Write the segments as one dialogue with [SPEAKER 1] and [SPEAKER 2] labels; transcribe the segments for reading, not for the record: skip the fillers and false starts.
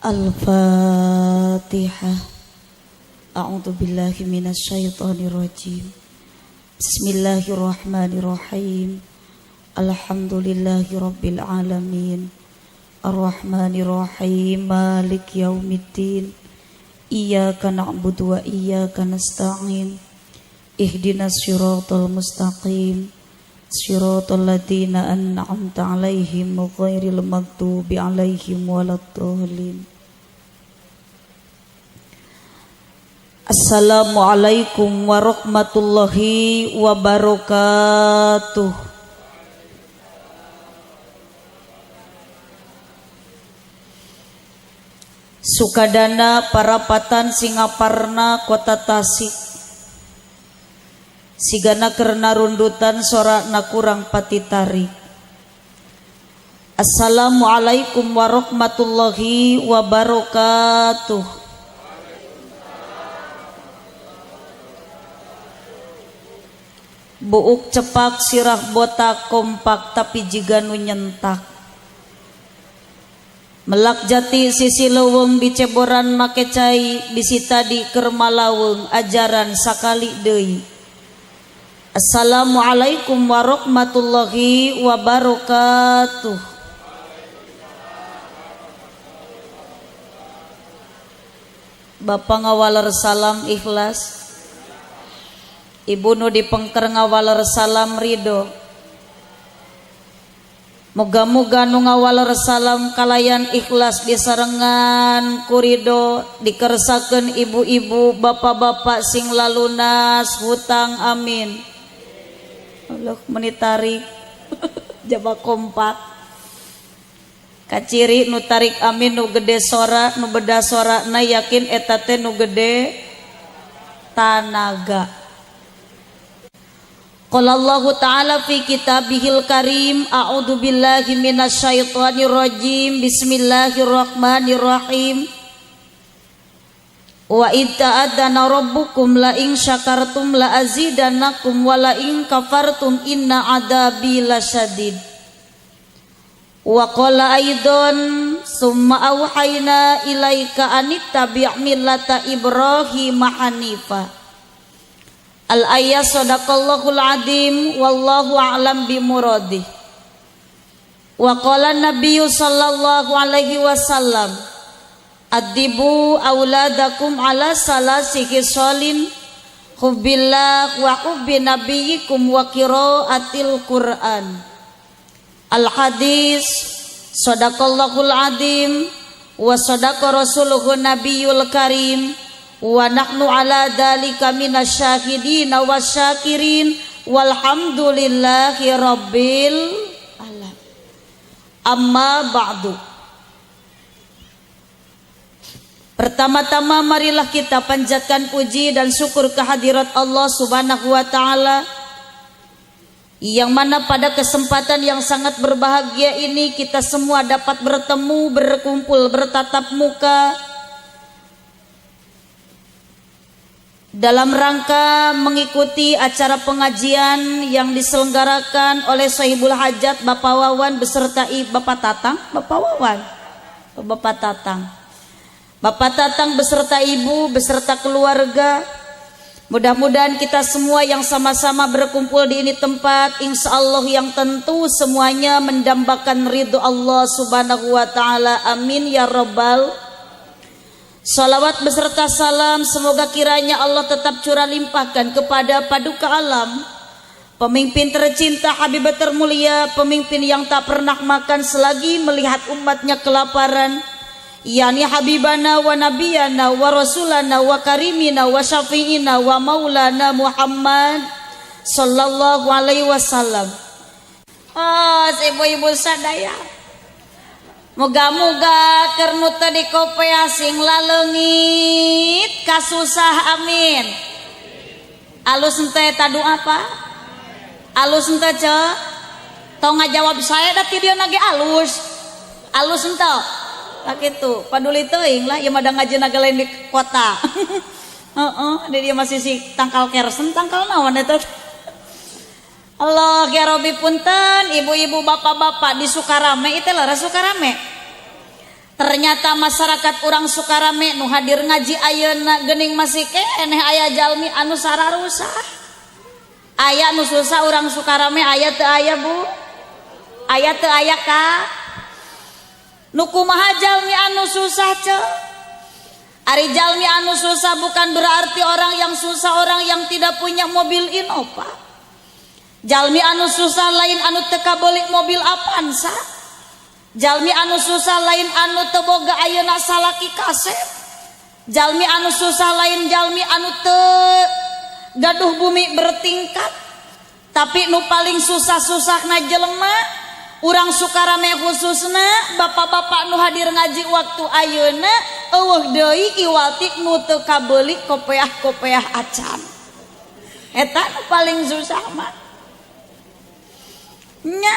[SPEAKER 1] Al-Fatihah. A'udzu billahi minasyaitonir rajim. Bismillahirrahmanirrahim. Alhamdulillahi rabbil alamin. Ar-Rahmanir-Rahim. Maliki yaumiddin. Iyyaka na'budu wa iyyaka nasta'in. Ihdinas siratal mustaqim. Siratal ladzina an'amta 'alaihim ghairil maghdubi 'alaihim waladdallin. Assalamualaikum warahmatullahi wabarakatuh. Sukadana parapatan Singaparna Kota Tasik. Sigana kerna rundutan sorakna kurang pati tarik. Assalamualaikum warahmatullahi wabarakatuh. Buuk cepak sirah botak kompak tapi jiga nu nyentak. Melak jati sisi leweng di ceboran make cai bisi tadi keur malaweng ajaran sakali deui. Assalamualaikum warahmatullahi wabarakatuh. Bapak ngawaler salam ikhlas. Ibu nu dipengker ngawaler salam ridho. Moga-moga nu ngawaler salam kalayan ikhlas disarengan kurido dikersakeun ibu-ibu bapak-bapak sing lalunas hutang amin. Allah menitarik jaba kompak. Kaciri nu tarik amin nu gede sora nu beda sora na yakin eta teh nu gede tanaga. Qala Allah Ta'ala fi kitabihil karim. A'udzu billahi minasyaitonir rajim. Bismillahirrahmanirrahim. Wa id ta'adzana rabbukum la in syakartum la azidannakum wa la in kafartum inna adzabi lasyadid. Wa qala aidan summa auhayna ilaika anittabi' millata Ibrahim hanifa. Al-ayat sadaqallahul adim wallahu a'lam bimuradih. Wa qala nabiyyu sallallahu alaihi wasallam adibu auladakum ala salasi khisalin hubbillah wa hubbi nabiyyikum wa qiraatil Qur'an. Al-hadis sadaqallahul adim wa sadaqa rasuluhun nabiyul karim. Wa nahnu ala dzalika minasyahidin wasyakirin walhamdulillahi rabbil alamin. Amma ba'du. Pertama-tama marilah kita panjatkan puji dan syukur kehadirat Allah Subhanahu wa taala yang mana pada kesempatan yang sangat berbahagia ini kita semua dapat bertemu, berkumpul, bertatap muka dalam rangka mengikuti acara pengajian yang diselenggarakan oleh Sahibul Hajat Bapak Wawan beserta Bapak Tatang, Bapak Wawan, Bapak Tatang, Bapak Tatang beserta ibu beserta keluarga. Mudah-mudahan kita semua yang sama-sama berkumpul di ini tempat, insya Allah yang tentu semuanya mendambakan ridho Allah Subhanahu wa taala. Amin ya rabbal. Salawat beserta salam semoga kiranya Allah tetap curah limpahkan kepada paduka alam, pemimpin tercinta Habibah termulia, pemimpin yang tak pernah makan selagi melihat umatnya kelaparan, yakni Habibana wa Nabiyana wa Rasulana wa Karimina wa Syafi'ina wa Maulana Muhammad sallallahu alaihi wasallam. Ibu-ibu sadaya, moga-moga keur tadi kopea sing laleungit kasusah amin. Alus ente tadu apa? Alus ente ce? Tong ngajawab saya da ti dieu nage alus. Alus ente. Lah kitu, paduli teuing lah ieu mah da ngajina lain di kota. Dia masih si tangkal kersen, tangkal naon eta? Allah ya Robi punten, ibu-ibu bapak-bapak di Sukarame itu lah Sukarame. Ternyata masyarakat orang Sukarame nu hadir ngaji ayeuna geuning masih keneh aya jalmi anu sararusah. Aya nu susah orang Sukarame aya teu aya Bu? Aya teu aya ka? Nu kumaha jalmi anu susah ceuk? Ari jalmi anu susah bukan berarti orang yang susah orang yang tidak punya mobil Innova. Jalmi anu susah lain anu teu kabeuli mobil Avanza. Jalmi anu susah lain anu teu boga ayeuna salaki kaset. Jalmi anu susah lain jalmi anu teu gaduh bumi bertingkat. Tapi nu paling susah-susahna jelema urang Sukarame khususna bapak-bapak nu hadir ngaji waktu ayeuna eueuh deui iwaltik nu teu kabeuli kopeah-kopeah acan. Eta nu paling susah mah. Nya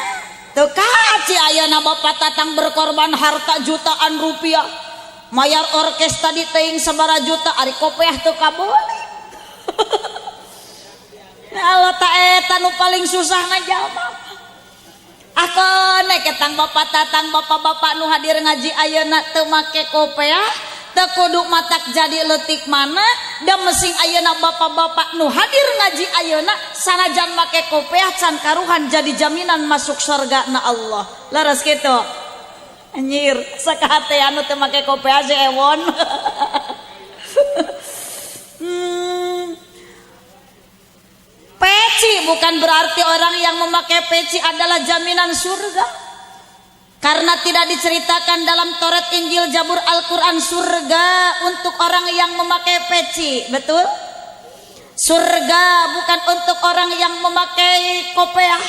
[SPEAKER 1] teu kaci ayeuna bapak tatang berkorban harta jutaan rupiah mayar orkes tadi teuing sabara juta ari kopeah teu kabeuli. Allah ta eta nu paling susahna jalma. Akone ketang bapak tatang bapak-bapak nu hadir ngaji ayeuna teu make kopeah teu kudu matak jadi leutik mana da mesing ayeuna bapak-bapak nu hadir ngaji ayeuna sanajan make kopeah can karuhan jadi jaminan masuk surga na Allah. Laras kitu. Anjir, sakahate anu teu make kopeah si ewon. Peci bukan berarti orang yang memakai peci adalah jaminan surga. Karena tidak diceritakan dalam Taurat, Injil, Zabur, Al-Quran surga untuk orang yang memakai peci. Betul? Surga bukan untuk orang yang memakai kopeah.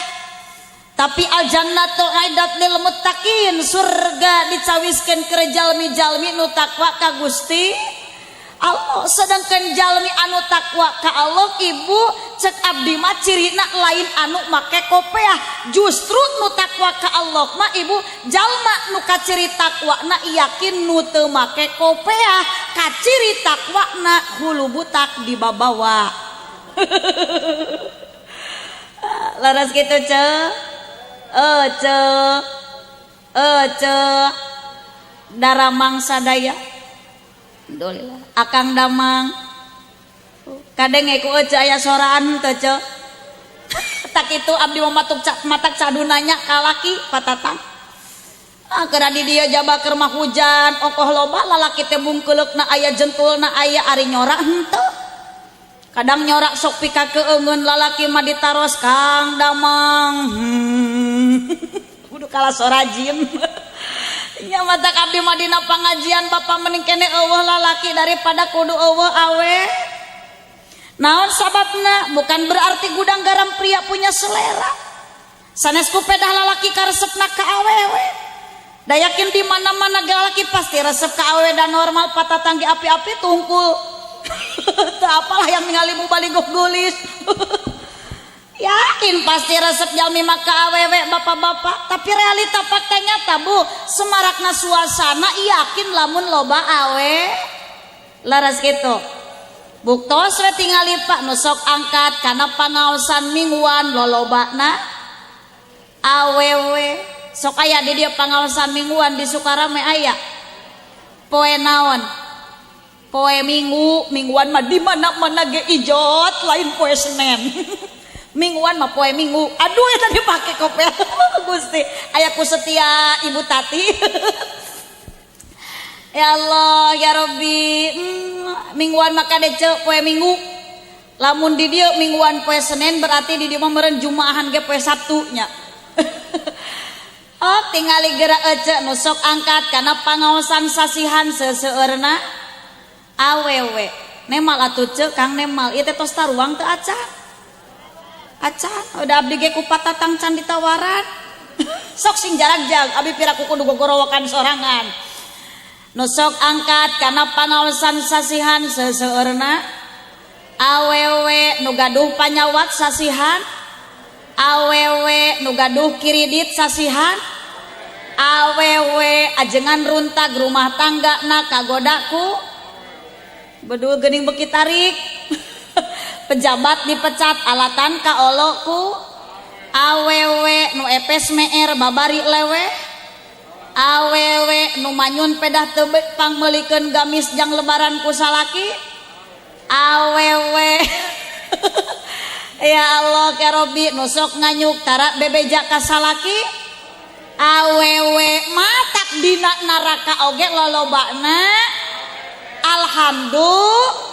[SPEAKER 1] Tapi al-jannatu aidat lil muttaqin. Surga dicawiskeun ke jalmi-jalmi nu takwa ka Gusti Allah. Sedangkan jalmi anu takwa ka Allah ibu cek abdi mah cirina lain anu make kopeah. Justru nu takwa ka Allah mah ibu jalma nu kaciri takwana yakin nu teu make kopeah kaciri takwana hulu butak dibabawa. Laras kitu ceuk. Ceuk. Daramang sadaya. Alhamdulillah. Akang Damang kadang ku ece aya soraan teu ce. Tak itu abdi matak cadunanya ka laki patatang. Keur di dieu jaba keur mah hujan okoh loba lalaki teh bungkeleukna aya jentulna aya ari nyorak henteu. Kadang nyorak sok pikakeungeun lalaki mah ditaros Kang Damang. Kudu kalah sorajin. Nya mata abdi mah dina pangajian bapak mending kene eueuh lalaki daripada kudu eueuh awe. Naon sababna? Bukan berarti gudang garam pria punya selera. Sanes ku pedah lalaki karesepna ka awewe. Da yakin di mana-mana lalaki pasti resep ka awewe dan normal patatang ge api-api tungkul. Teu apalah yang ningali mubaligh gulis. Yakin pasti resep jalmi maka awewe bapak-bapak. Tapi realita fakta nyata Bu, semarakna suasana yakin lamun loba awe. Laras gitu. Buktos we tingali Pak nu sok angkat kana pangaosan mingguan lolobana awewe. Sok aya di dieu pangaosan mingguan di Sukarame aya. Poe naon? Poe Minggu, mingguan mah di mana-mana ge ijot lain poe Senen. Mingguan mah poe Minggu. Aduh eta dipake kopeah. Gusti, aya ku setia Ibu Tati. Ya Allah, ya Rabbi. Mingguan maka dece poe Minggu. Lamun di dieu mingguan poe Senin berarti di dieu mah meureun jumaahan ge poe Sabtu nya. Oh, tingali geura ece nu sok angkat kana pangaosan sasihan seseueurna awewe. Nemal atuh ceuk Kang nemal. Ieu teh tos taruang teu acan. Acan udah abdi ge ku patatang can ditawaran. Sok sing jarag-jag abdi piraku kudu gogorowokan sorangan. Nu sok angkat kana pangaosan sasihan seseueurna awewe nu gaduh panyawat sasihan, awewe nu gaduh kiridit sasihan, awewe ajengan runtag rumah tanggana kagodaku bedul geuning beuki tarik. Pejabat dipecat alatan ka oloku, awewe nu epes meer babari lewe, awewe nu manyun pedah teu pangmeulikeun gamis jang lebaran ku salaki awewe ya Allah ya Robbi nu sok nganyuk tara bebeja ka salaki awewe matak dina neraka oge lolobana alhamdulillah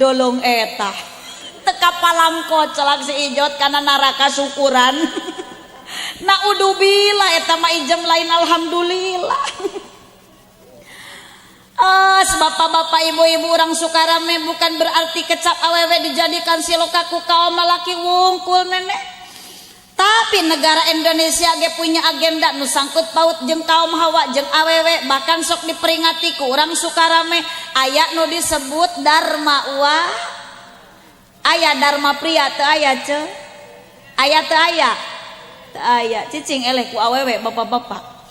[SPEAKER 1] dolong eta teka palangko celak si ijot kana neraka syukuran naudzubillah eta mah ijem lain alhamdulillah. Bapak-bapak ibu-ibu orang Sukarame bukan berarti kecap awewe dijadikan siloka ku kaum lelaki wungkul nenek. Tapi negara Indonesia ge punya agenda nu sangkut paut jeung kaum hawa jeung awewe bahkan sok diperingati ku orang Sukarame aya nu disebut Dharma wa aya Dharma pria teu aya ce aya teu aya teu aya cicing eleh ku awewe bapak-bapak.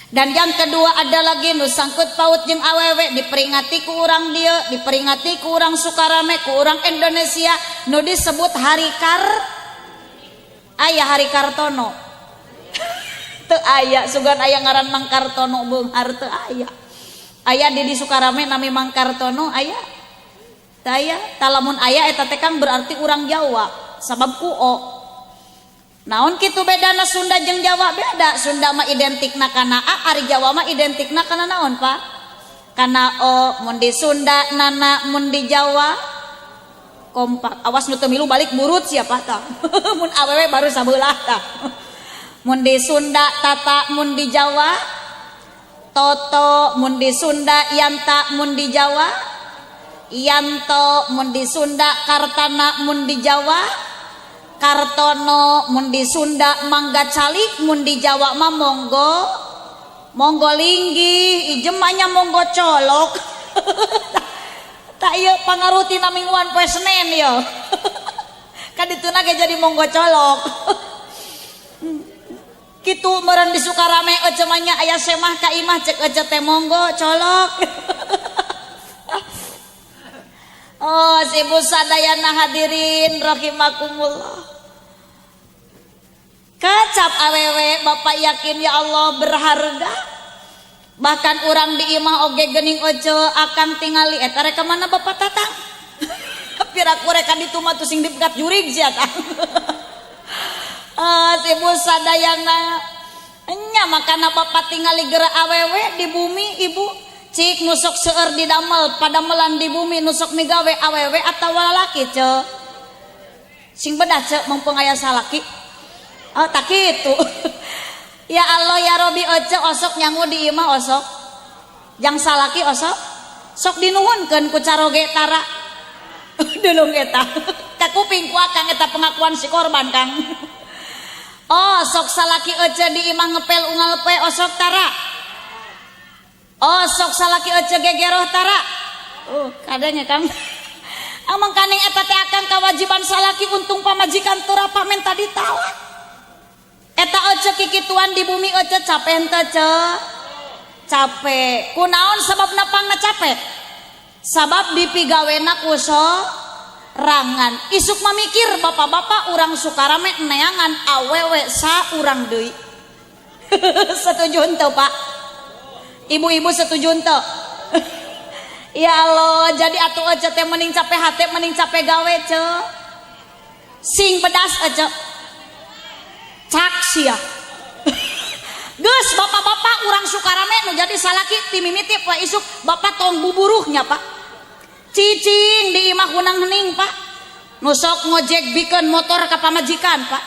[SPEAKER 1] Dan yang kedua ada lagi nu sangkut paut jeung awewe diperingati ku urang dieu diperingati ku urang Sukarame ku urang Indonesia nu disebut Hari aya Hari Kartono teu aya sugan aya ngaran Mang Kartono beunghar teu aya di Sukarame nami Mang Kartono aya teu aya talamun aya eta teh kang berarti urang Jawa sabab ku o. Naon kitu bedana Sunda jeung Jawa beda. Sunda mah identikna kana A, ari Jawa mah identikna kana naon, Pak? Kana O, mun di Sunda nana, mun di Jawa kompak. Awas nu teu milu balik burut siapa tah. Mun awewe baru sabeulah tah. Mun di Sunda Tata, mun di Jawa Toto, mun di Sunda Yanta, mun di Jawa Yanto, mun di Sunda Kartana, mun di Jawa Kartono, mun di Sunda Mangga Calik, mun di Jawa mah monggo linggih, ijem mah nya monggo colok. Tak ieu pangaruti na mingguan poe Senen ya. Kan dituna ge jadi monggo colok. Kitu meureun di Sukarame ece mah nya aya semah ka imah cek ece teh monggo colok. Oh, ibu sadayana hadirin rahimakumullah. Kecap awewe bapak yakin ya Allah berharga. Bahkan orang di imah oge geuning ojo akan tingali eta rek mana bapak tatang. Piraku rek ditu mah tusing dipegat jurig sia tah. Ibu sadayana nya makana bapak tingali geura awewe di bumi ibu cik nusok seueur didamel padamelan di bumi nusok migawe awewe atawa lalaki ce sing bedah ce mumpung aya salaki oh tak kitu. Ya Allah ya Robi oce osok nyangu di imah osok jang salaki osok sok dinuhunkeun ku caroge tara dulung eta ka kuping ku akang eta pengakuan si korban Kang. Oh sok salaki oce di imah ngepel unggal poe osok tara. Oh sok salaki ece gegeroh tara. Kadanya Kang. Amang kaning eta teh akan kewajiban salaki untung pamajikan teu rapa menta ditalak. Eta ece kikituan di bumi ece capek henteu ce? Capek. Kunaon sababna pangna capek? Sabab dipigawena ku sorangan. Isuk mamikir bapak-bapak urang Sukarame neangan awewe sa urang deui. Setuju henteu Pak? Ibu-ibu setuju ente? Ya Allah, jadi atuh aja teh mending capek hate, mending capek gawe ce. Sing pedas aja. Cak sia. Geus bapak-bapak urang Sukarame nu jadi salaki ti mimiti poe isuk bapak tong buburuhnya Pak. Cicing di imah hunang hening Pak. Nu sok ngojek bikeun motor ka pamajikan Pak.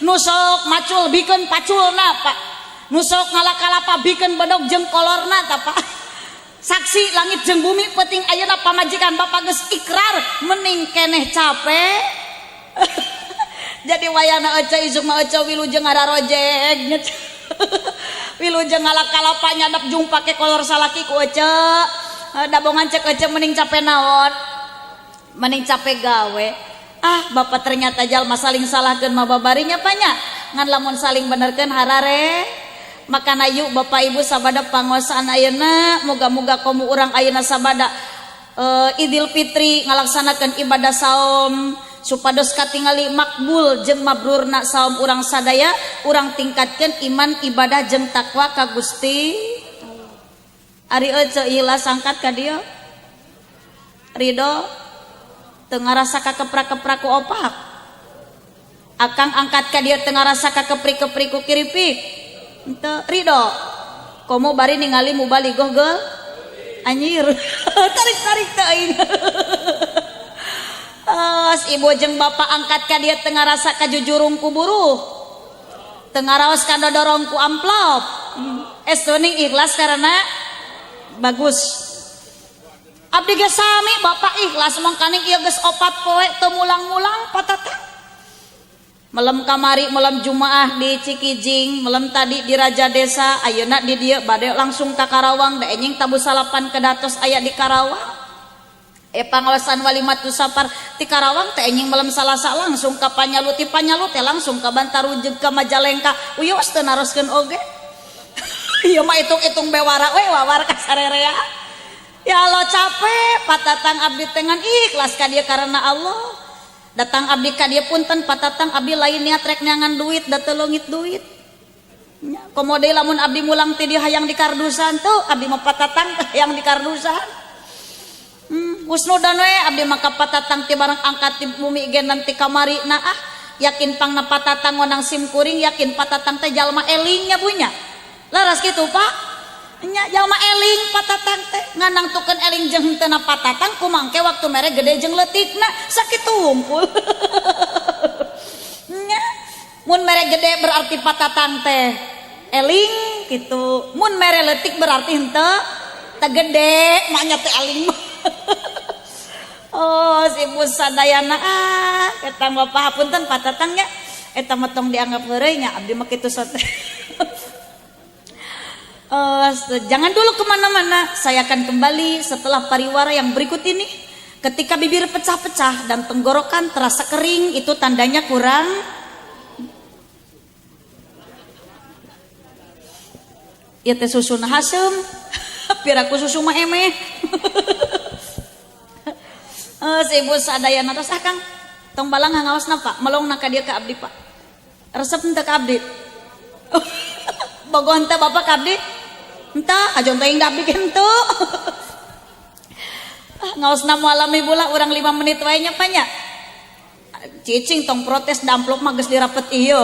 [SPEAKER 1] Nu sok macul bikeun paculna Pak. Nusok ngalak-kalapa bikin bedog jeung kolorna ta Pak. Saksi langit jeung bumi penting ayeuna pamajikan bapak geus ikrar mending keneh capek. Jadi wayana ece isuk mah ece wilujeng ngararojeg. Wilujeng ngalak-kalapa nyadap jung pake kolor salaki ku ece. Dabongan cek ece mending capek naon? Mending capek gawe. Ah bapak ternyata jalma saling salahkeun mah babarinya panya. Ngan lamun saling benerkeun harare. Maka yuk bapak ibu sabada panguasaan ayeuna moga-moga komu urang ayeuna sabada Idul Fitri ngalaksanakeun ibadah saum supados katingali makbul jeung mabrurna saum urang sadaya, urang tingkatkeun iman ibadah jeung takwa ka Gusti. Ari ece ikhlas angkat ka dieu. Ridho teu ngarasa kakeprak-keprak ku opak. Akang angkat ka dieu teu ngarasa kakeprik-keprik ku kiripik. Henteu ridho. Komo bari ningali mubalighah geul anjir. Tarik-tarik teh aing. Ibu jeung bapak angkat ka dieu teu ngarasa kajujurung ku buruh. Teu ngaraos kadodorong ku amplop. Estuning ikhlas karena bagus. Abdi ge sami bapak ikhlas mangkana ieu geus 4 poe teu mulang-mulang patatang. Malam kamari malam Jumaah di Cikijing, malam tadi di Raja Desa, ayeuna di dieu bade langsung ka Karawang, da enjing tabu salapan kedatos aya di Karawang. Pangalasan Walimatu Safar ti Karawang teh enjing malam Salasa langsung ka Panyalu, ti Panyalu teh langsung ka Bantaru jeung ka Majalengka. Uyos teu naroskeun oge. Ieu mah itung-itung bewara we wawar ka sarerea. Ya Allah capek patatang abdi teh ngan ikhlas ka dieu karena Allah. Datang abdi ka dieu punten patatang abdi lain niat rek nyangan duit da teu leungit duit. Nya komo deui lamun abdi mulang ti dieu hayang di kardusan tuh abdi mah patatang hayang di kardusan. Husnudan we abdi mah ka patatang ti barang angkat ti bumi gen nanti kamari nah yakin pangna patatang ngonang sim kuring yakin patatang teh jalma elingnya punya. Laras kitu Pak. Nya jalma eling patatang teh nganang tukeun eling jeung henteu patatang kumangke waktu mere gede jeung leutikna sakitu hungkul. Nya mun mere gede berarti patatang teh eling kitu, mun mere leutik berarti henteu teu gede manya teh eling. Oh si ibu sadayana eta bapak hapunten patatang nya eta mah tong dianggap heureuy nya abdi mah kitu sote. Jangan dulu kemana-mana, saya akan kembali setelah pariwara yang berikut ini. Ketika bibir pecah-pecah dan tenggorokan terasa kering, itu tandanya kurang. Ya teh susu hasem, piraku susu mah emeh. Si ibu sadayana terus Kang, tong balang ngaosna Pak, melong na ka dieu ka abdi Pak. Resep henteu ka abdi. Bogoh henteu Bapak ka abdi. Entah, ajon teh indah bikin tuh. Ngaosna moal lami bula urang 5 menit wae nya panya. Cicing tong protes da amplop mah geus dirapet ieu.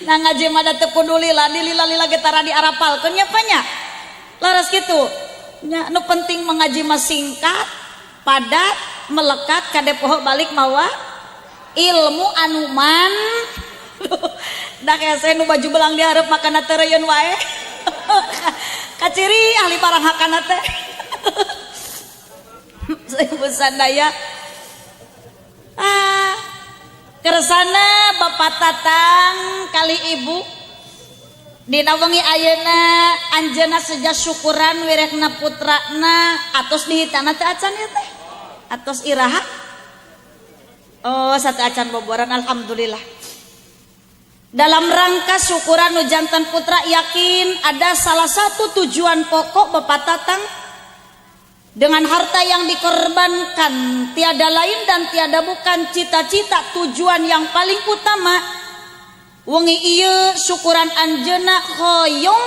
[SPEAKER 1] Nah ngaji mah da teu peduli lah dilila-lila getara diarapalkeun nya panya. Laras kitu. Nya nu penting mengaji mah singkat, padat, melekat kade poho balik mawa ilmu anuman. Da kese nu baju belang dihareup makana teu wae. Kaciri ahli parang hakana teh. Ibu sadaya kersana Bapak Tatang kali ibu dina wengi ayeuna anjeunna seja syukuran wirekna putrana atos dihitana teh acan ieu teh atos iraha. Oh satu acan boboran alhamdulillah. Dalam rangka syukuran nu jantan putra yakin ada salah satu tujuan pokok Bapak Tatang dengan harta yang dikorbankan tiada lain dan tiada bukan cita-cita tujuan yang paling utama wengi ieu syukuran anjeunna hoyong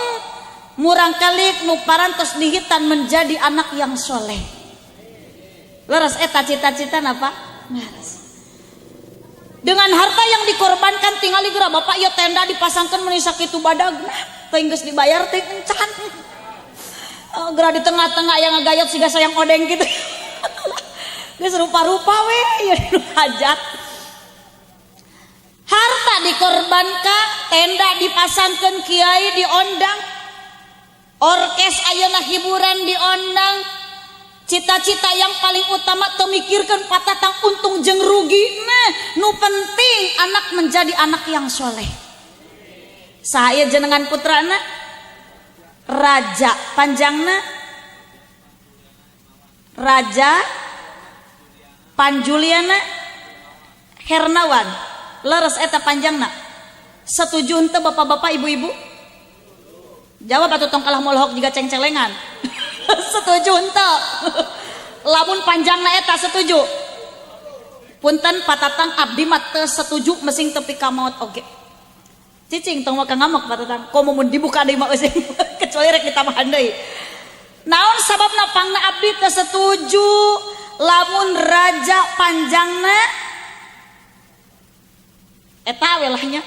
[SPEAKER 1] murang kalik nu parantos dihitan menjadi anak yang soleh. Leres eta cita-cita napa? Leres. Dengan harta yang dikorbankan tingali geura Bapak ieu tenda dipasangkeun meuni sakitu badagna teh geus dibayar teh encan. Geura di tengah-tengah yang ngagayot siga sayang odeng gitu. Geus rupa-rupa we ieu hajat. Harta dikorbankan, tenda dipasangkeun, kiai diondang, orkes ayeuna hiburan diondang. Cita-cita yang paling utama teu mikirkeun patatang untung jeung rugi. Nah, nu penting anak menjadi anak yang soleh. Saha jenengan putrana? Raja, panjangna Raja Panjuliana Hernawan. Leres eta panjangna. Setuju henteu bapak-bapak ibu-ibu? Jawab atuh tong kalah molohok jiga ceng-celengan. Setuju henteu? Lamun panjangna eta setuju. punten patatang abdi mah teu setuju mesing tepi ka maot oge. Cicing tong maka ngamuk patatang komo mun dibuka deui mah eueuh kecuali rek ditambahan deui. Naon sababna pangna abdi teu setuju lamun raja panjangna eta welahnya.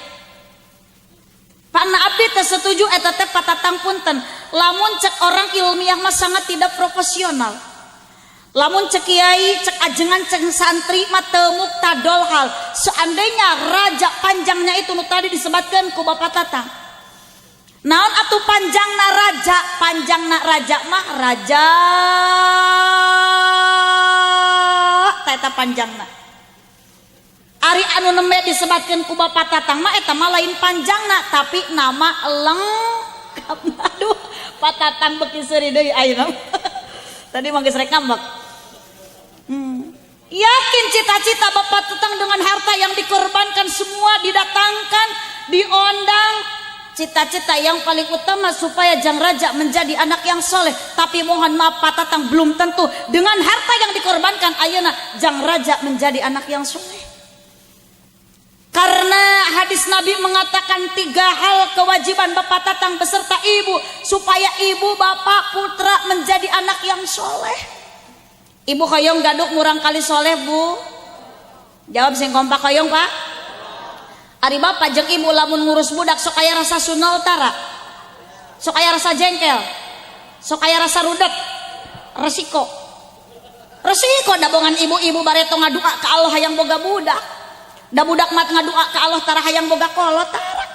[SPEAKER 1] Pangna abdi teu setuju eta teh patatang punten lamun cek orang ilmiah mah sangat tidak profesional. Lamun cek kiai, cek ajengan, cek santri mah teu muktadol hal. Seandainya raja panjangnya itu nu tadi disebutkan ku Bapak Tatang. Naon atuh panjangna raja? Panjangna raja mah raja eta panjangna. Ari anu nembe disebutkan ku Bapak Tatang mah eta mah lain panjangna tapi nama lengkap. Aduh, Pak Tatang beki seuri deui ayeuna. Tadi mah geus rek ngambek. Yakin cita-cita Bapak Tatang dengan harta yang dikorbankan semua didatangkan, diondang. Cita-cita yang paling utama supaya Jang Raja menjadi anak yang soleh. Tapi mohon maaf Pak Tatang belum tentu dengan harta yang dikorbankan ayeuna Jang Raja menjadi anak yang soleh. Karena hadis Nabi mengatakan 3 hal kewajiban Bapak Tatang beserta ibu supaya ibu, bapak, putra menjadi anak yang soleh. Ibu hoyong gaduk murang kali soleh bu? Jawab sing kompak hoyong pak. Ari bapak jeung ibu lamun ngurus budak sok aya rasa sunal tara, sok aya rasa jengkel, sok aya rasa rudet, resiko dabongan ibu-ibu bareto ngadua ka Allah hayang boga budak. Da budak mat ngadua ka Allah tara hayang boga kolot tara.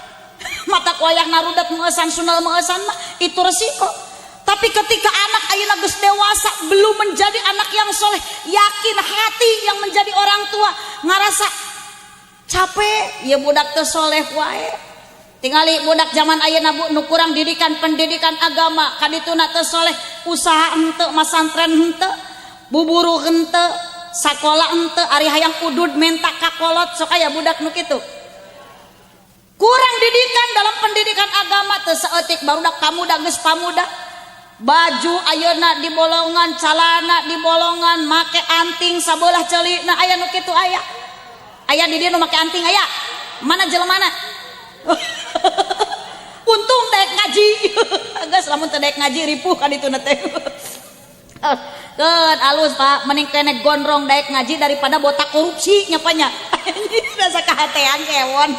[SPEAKER 1] Mata ku hayang narudet meuesan sunal meuesan mah itu resiko. Tapi ketika anak ayeuna geus dewasa belum menjadi anak yang soleh, yakin hati yang menjadi orang tua ngarasa capek ya budak teu soleh wae. Tingali budak zaman ayeuna bu nu kurang pendidikan agama kadituna teu soleh, usaha henteu, masantren henteu, buburu henteu, sakola henteu, ari hayang udud menta kakolot sok aya budak nu kitu. Kurang didikan dalam pendidikan agama teu saeutik barudak pamuda geus pamuda. Baju ayeuna dibolongan, calana dibolongan, make anting sabelah ceuli. Nah aya nu kitu aya. Aya di dieu nu make anting aya. Mana jelemana? Untung daek ngaji. Geus lamun teu daek ngaji ripuh ka ditu teh. Keun alus Pak, mending kene gondrong daek ngaji daripada botak korupsi nyapanya. Rasa kahatean kewon.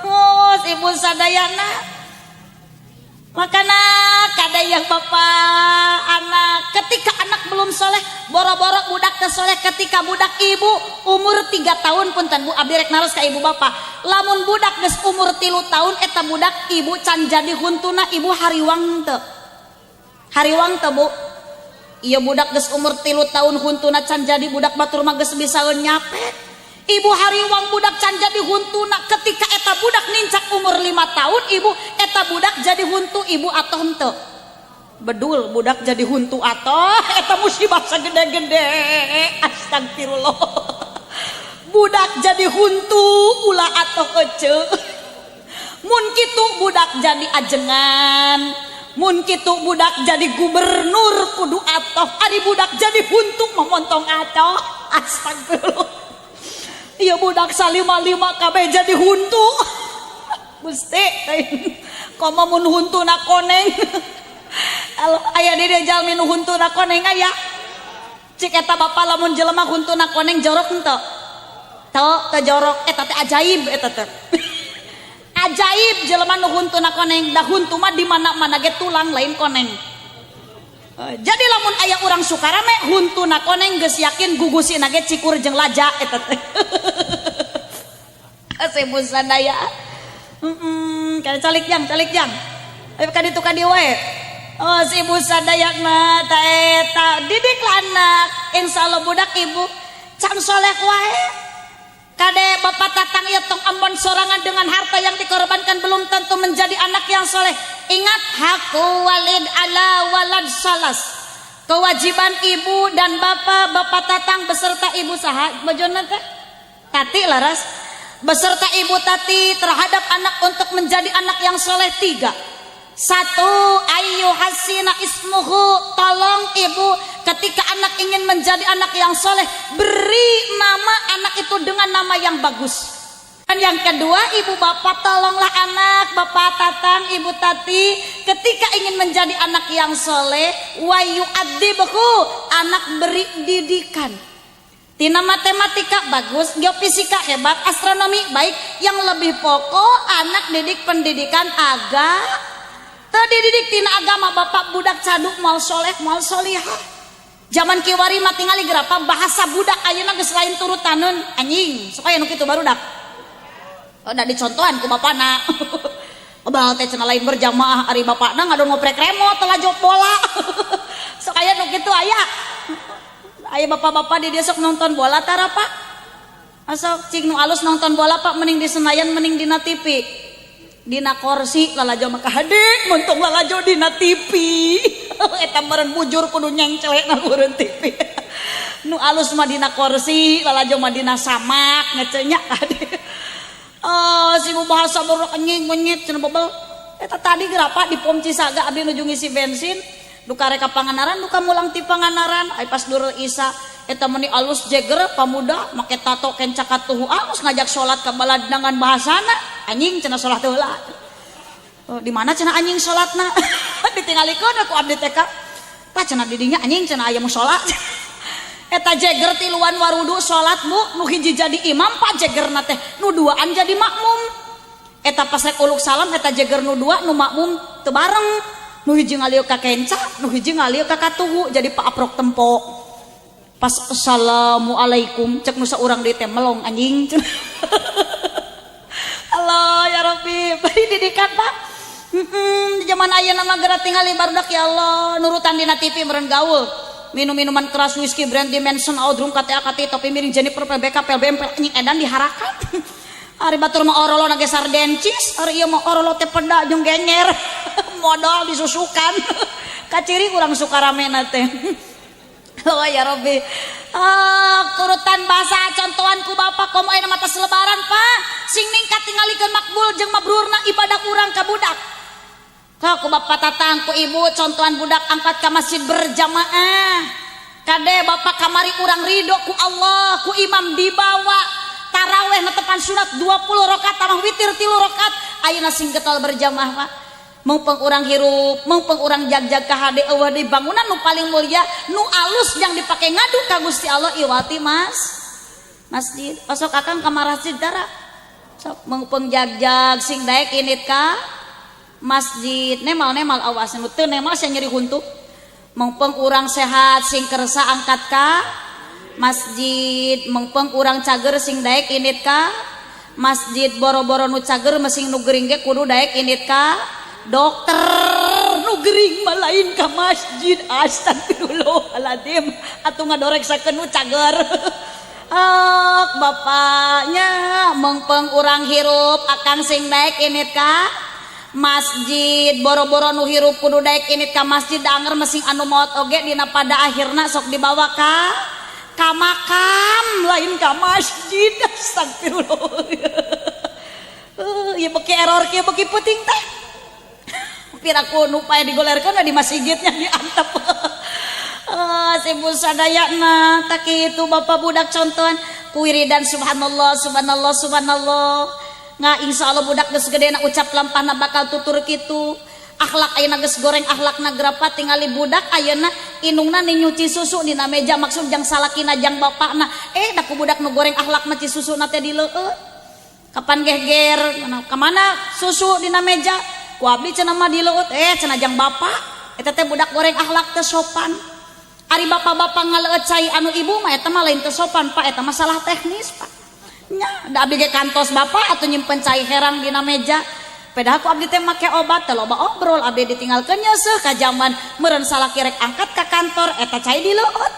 [SPEAKER 1] Oh, ibu sadayana. Makana kadayang bapak anak ketika anak belum soleh boro-boro budak teu soleh ketika budak ibu umur 3 tahun punten bu abdi rek naros ka ibu bapak lamun budak geus umur 3 tahun eta budak ibu can jadi huntuna ibu hariwang teu bu ieu budak geus umur 3 tahun huntuna can jadi budak batur mah geus bisa nyapet. Ibu hariwang budak can jadi huntuna ketika eta budak nincak umur 5 tahun ibu eta budak jadi huntu ibu atoh henteu. Bedul budak jadi huntu atoh eta musibah sagede-gede. Astagfirullah. Budak jadi huntu ulah atoh eceu. Mun kitu budak jadi ajengan, mun kitu budak jadi gubernur kudu atoh. Ari budak jadi huntu mah montong atoh. Astagfirullah. Iya budak salima-lima kabeh jadi huntu. Gusti komo mun huntuna koneng. Aya di dieu jalmi nu huntuna koneng aya. Cik eta bapa lamun jelema huntuna koneng jorok henteu? Teu jorok eta teh ajaib eta teh. Ajaib jelema nu huntuna koneng, da huntu mah di mana-mana ge tulang lain koneng. Jadi lamun aya urang sukarame huntuna koneng geus yakin gugusina ge cikur jeung laja eta teh. Kasebut sadaya. Kana calik jang. Aya ka ditu ka dieu wae. Oh si ibu sadayana ta eta didiklah anak. Insyaallah budak ibu can soleh wae. Kade Bapak Tatang ieu tong ambon sorangan dengan harta yang dikorbankan belum tentu menjadi anak yang soleh. Ingat haku walid ala walad salas. Kewajiban ibu dan bapak Tatang beserta ibu saha bojona teh? Tati laras. Beserta ibu tati terhadap anak untuk menjadi anak yang soleh 3. 1. ayyuhasina ismuhu, tolong ibu ketika anak ingin menjadi anak yang soleh, beri nama anak itu dengan nama yang bagus. Dan yang kedua, ibu bapak tolonglah anak, bapak Tatang, ibu Tati, ketika ingin menjadi anak yang soleh, wa yu'adzibhu, anak beri didikan. Tina matematika bagus, geofisika hebat, astronomi baik, yang lebih pokok anak didik pendidikan tadi didik tina agama, bapak budak caduk mal soleh mal solihah. Zaman kiwari mah tingali gerapa bahasa budak ayeuna geus lain turutaneun anjing, supaya nu kitu barudak. Da dicontohan ku bapana. Obal teh cenah lain berjamaah ari bapana ngadon ngoprek remote telah jok bola. Sok aya nu kitu aya. Aya bapak-bapak di dia sok nonton bola tara Pak. Asok cing nu alus nonton bola Pak, mending di Senayan mending dina TV. Dina kursi lalajo mah kahadek muntung lalajo dina TV. Eta meureun bujur kudu nyengcelek ngeureun TV. Nu alus mah dina kursi lalajo mah dina samak ngecenya kahadek. Si bu bahasa baru kenying menyit cenah bebel. Eta tadi gerapa di pom Cisaga abdi nuju ngisi bensin, duka reka Panganaran, duka mulang ti Panganaran, ai pas Durul Isa eta meni alus jeger pamuda make tato kenca katuhu alus ngajak salat ka baladangan bahasana. Anjing cenah salat heula. Di mana cenah anjing salatna? Ditinggalikeun ku abdi teh ka. Tah cenah di dinya anjing cenah aya salat. Eta jeger tiluan warudu salat bu, nu hiji jadi imam Pak jegerna teh, nu duaan jadi makmum. Eta pas rek uluk salam eta jeger nu dua nu makmum teu bareng, nu hiji ngalieu ka kenca, nu hiji ngalieu ka katuhu jadi paaprok tempo. Pas assalamualaikum cek nu saurang deui teh melong anjing. Allah ya Rabbi, bari didikan Pak. Di zaman ayeuna mah geura tingali barudak ya Allah, nurutan dina TV meureun gaul. Minum-minuman keras, whisky, brand dimension, audrum, KTA, KT, topi miring, Jennifer, PBK, PLBM, anjing edan diharakan. Ari batur mah orolo nagesar dencis, ari ieu mah orolo teh peda jeung genger. Modal disusukan. Kaciri urang suka ramena teh. Oh ya Rabbi. Turutan bahasa contohan ku bapak komo aya mata selebaran Pak. Sing ningkat tingalikeun makbul jeung mabrurna ibadah urang ka budak. Ku bapak Tatang, ku ibu contohan budak angkat ke masjid berjamaah. Kade bapak kamari urang ridho ku Allah, ku imam dibawa taraweh netepan sunat 20 rakaat tamah witir 3 rakaat. Ayeuna sing getol berjamaah Pak. Mumpung urang hirup, mumpung urang jag-jag ka hade eueuh di bangunan nu paling mulia, nu alus yang dipake ngadu ka Gusti Allah iwati Mas. Masjid, pasok akang ka masjid tara. Sok mumpung jag-jag sing daek init ka masjid nemal awas nu teu nemal sia nyeri huntu. Mengpeng urang sehat sing kersa angkat ka masjid, mengpeng urang cager sing daek init ka masjid, boro-boro nu cager mesing nu gering ge kudu daek init ka dokter. Nu gering mah lain ka masjid. Astagfirullahaladzim, atuh ngadoreksakeun nu cager. Bapaknya mengpeng urang hirup akang sing daek init ka masjid, boro-boro nu hirup kudu daek init ka masjid, danger mesing anu maot oge dina pada akhirna sok dibawa ka makam lain ka masjid. Astagfirullah. Ieu beki error kieu beki puting teh. Piraku nu paya digolerkeun di masjidnya diantep. Sibu sadayana tak kitu bapak budak contohan kuwiridan subhanallah subhanallah subhanallah. Nga insyaallah budak geus gedena ucap lampahna bakal tutur kitu. Akhlak ayeuna geus goreng akhlakna gerapat tingali budak ayeuna inungna ni nyuci susu dina meja maksud jang salakina jang bapakna. Da ku budak nu goreng akhlak mah ci susuna teh dileueut. Kapan geger ka mana susu dina meja? Ku abdi cenah mah dileueut cenah jang bapak. Eta teh budak goreng akhlak teu sopan. Ari bapak-bapak ngaleueut cai anu ibu mah eta mah lain teu sopan Pak, eta masalah teknis Pak. Nya da abdi ge kantos bapak atuh nyimpen cai herang dina meja. Padahal ku abdi teh make obat teh loba obrol, abdi ditinggalkeun nyeuseuk ka jaman meureun salaki rek angkat ka kantor eta cai dileueut.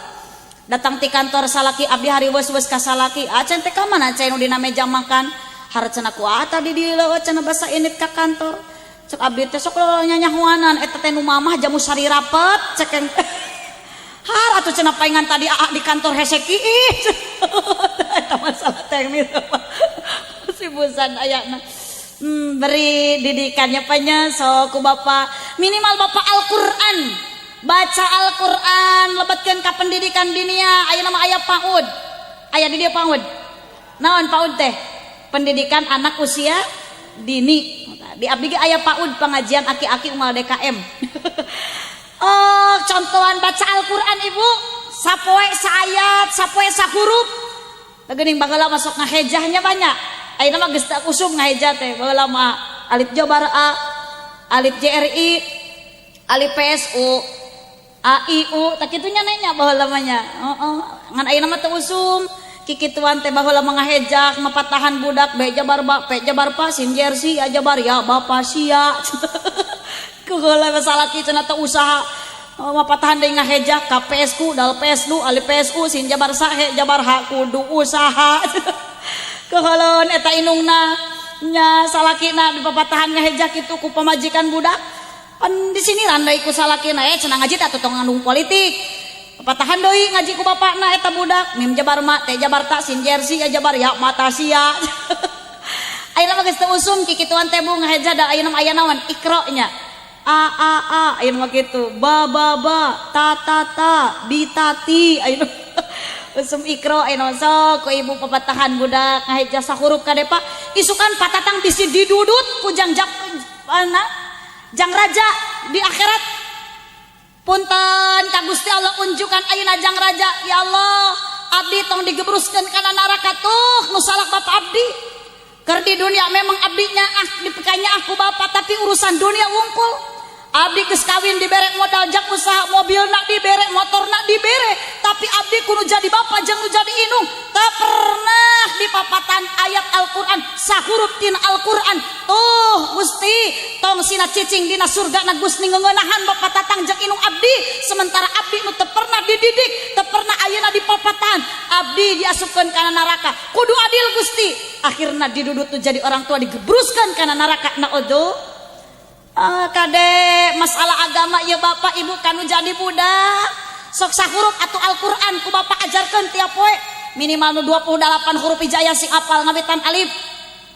[SPEAKER 1] Datang ti kantor salaki abdi hariweus-weus ka salaki, "Acan teh ka mana cai nu dina meja makan?" Hareuceuna ku tadi dileueut cenah basa init ka kantor. Cek abdi teh sok nyanyahuanan eta teh nu mamah jamu sari rapet cek har atuh cenah paingan tadi di kantor hese kieu. Eta masalah teknis apa. Si busan ayana. Beri didikannya panya so ku bapak minimal bapak Al-Quran, baca Al-Quran, lebatkan ke pendidikan dunia. Aya nama aya PAUD, aya di dia PAUD naon PAUD teh pendidikan anak usia dini. Di abdi aya PAUD pengajian aki-aki umal DKM. Oh contohan baca Al-Quran ibu sapoe saayat sapoe sahurup geuning baheula masuk ngahejahnya banyak. Ayeuna mah geus teu usum ngahejah teh baheula mah alif jabar A, alif JRI, alif PSU, AIU tak kitu nya nya baheula mah nya. Ngan ayeuna mah teu usum kikituan teh baheula mah ngahejah mapatahan budak bae jabar ba pe jabar pa sin jersey ajabar ya bapa sia. Kuheula masalah kitu na teu usaha mapatahan deui ngahejah ka PSku dal PSdu alif PSU sin jabar sahe jabar ha kudu usaha. Keholon eta inungna nya salakina di papatahan ngahejak itu ku pamajikan budak pan di sini landai ku salakina cenah ngaji teh tong ngandung politik papatahan deui ngaji ku bapakna eta budak mim jabar ma teh jabar ta sin jersey jabar ya mata sia. Ayeuna mah geus teu usum kikituan teh bu ngahejah da ayeuna aya naon ikra nya a ayeuna mah kitu ba ta bi tati ayeuna usum ikro enoso ku ibu papatahan budak ngahejah sahurup kade pak isukan patatang bisi didudut ku jang jang raja di akhirat. Punten ka Gusti Allah unjukan ayeuna jang raja ya Allah abdi tong digebruskeun kana neraka tuh nu salak bapak abdi keur di dunia memang abdinya dipekanya aku bapak tapi urusan dunia wungkul. Abdi geus kawin dibere modal jak usaha mobil nak dibere motor nak dibere tapi abdi kudu jadi bapak jeung nu jadi indung teu pernah di papatan ayat Al-Qur'an sahurup tina Al-Qur'an tuh Gusti tong sina cicing dina surga na Gusti ngeuneunahan bapak tatang jeung indung abdi sementara abdi nu teu pernah dididik teu pernah ayeuna di papatan abdi diasupkeun kana neraka kudu adil Gusti akhirna didudut tu jadi orang tua digebruskeun kana neraka naudzu. Kade masalah agama ya bapak ibu kanu jadi budak sok sahurup atau Al-Quran ku bapak ajarkan tiap poe minimal nu 28 huruf hijaya sing apal ngawitan alif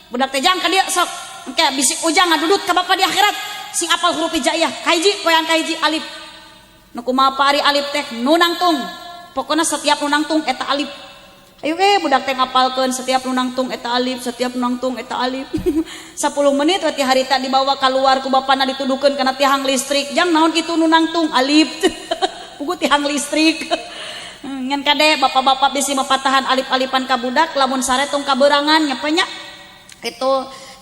[SPEAKER 1] budak teh jang ka dieu sok engke bisik ujang ngadudut ka bapak di akhirat sing apal huruf hijaya kahiji poean kahiji alif nu kumaha ari alif teh nu nangtung pokona setiap nu nangtung eta alif. Ayo budak teh ngapalkeun setiap nu nangtung eta alif setiap nu nangtung eta alif. 10 menit we ti harita dibawa keluar ku bapana dituduhkeun kana tiang listrik jang naon kitu nu nangtung alif. Pugu tiang listrik. Ngan kade bapak-bapak bisi mapatahan alif-alifan ka budak lamun sare tong kaberangan nya nya kitu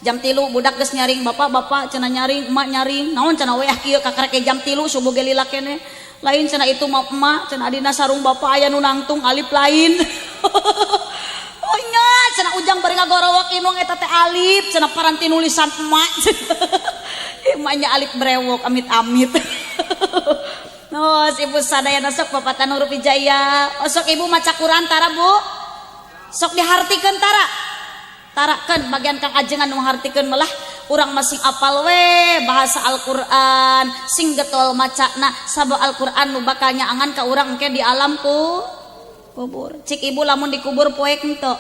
[SPEAKER 1] jam 3 budak geus nyaring bapak-bapak cenah nyaring emak nyaring naon cenah we kieu kakareke jam 3 subuh ge lila kene lain cenah itu emak cenah adina sarung bapak aya nu nangtung alif lain. Oh nya cenah ujang bari ngagorowok inung eta teh alif cenah paranti nulisan emak. Emaknya alif brewok amit-amit. No ibu sadayana sok papatan huruf hijaya sok ibu maca Quran tara bu sok dihartikeun tarakeun bagian kang ajengan nu hartikeun melah urang masing apal we bahasa Al-Qur'an sing getol macana sabab Al-Qur'an nu bakal nyaangan ka urang engke di alam kubur cik ibu lamun dikubur poek henteu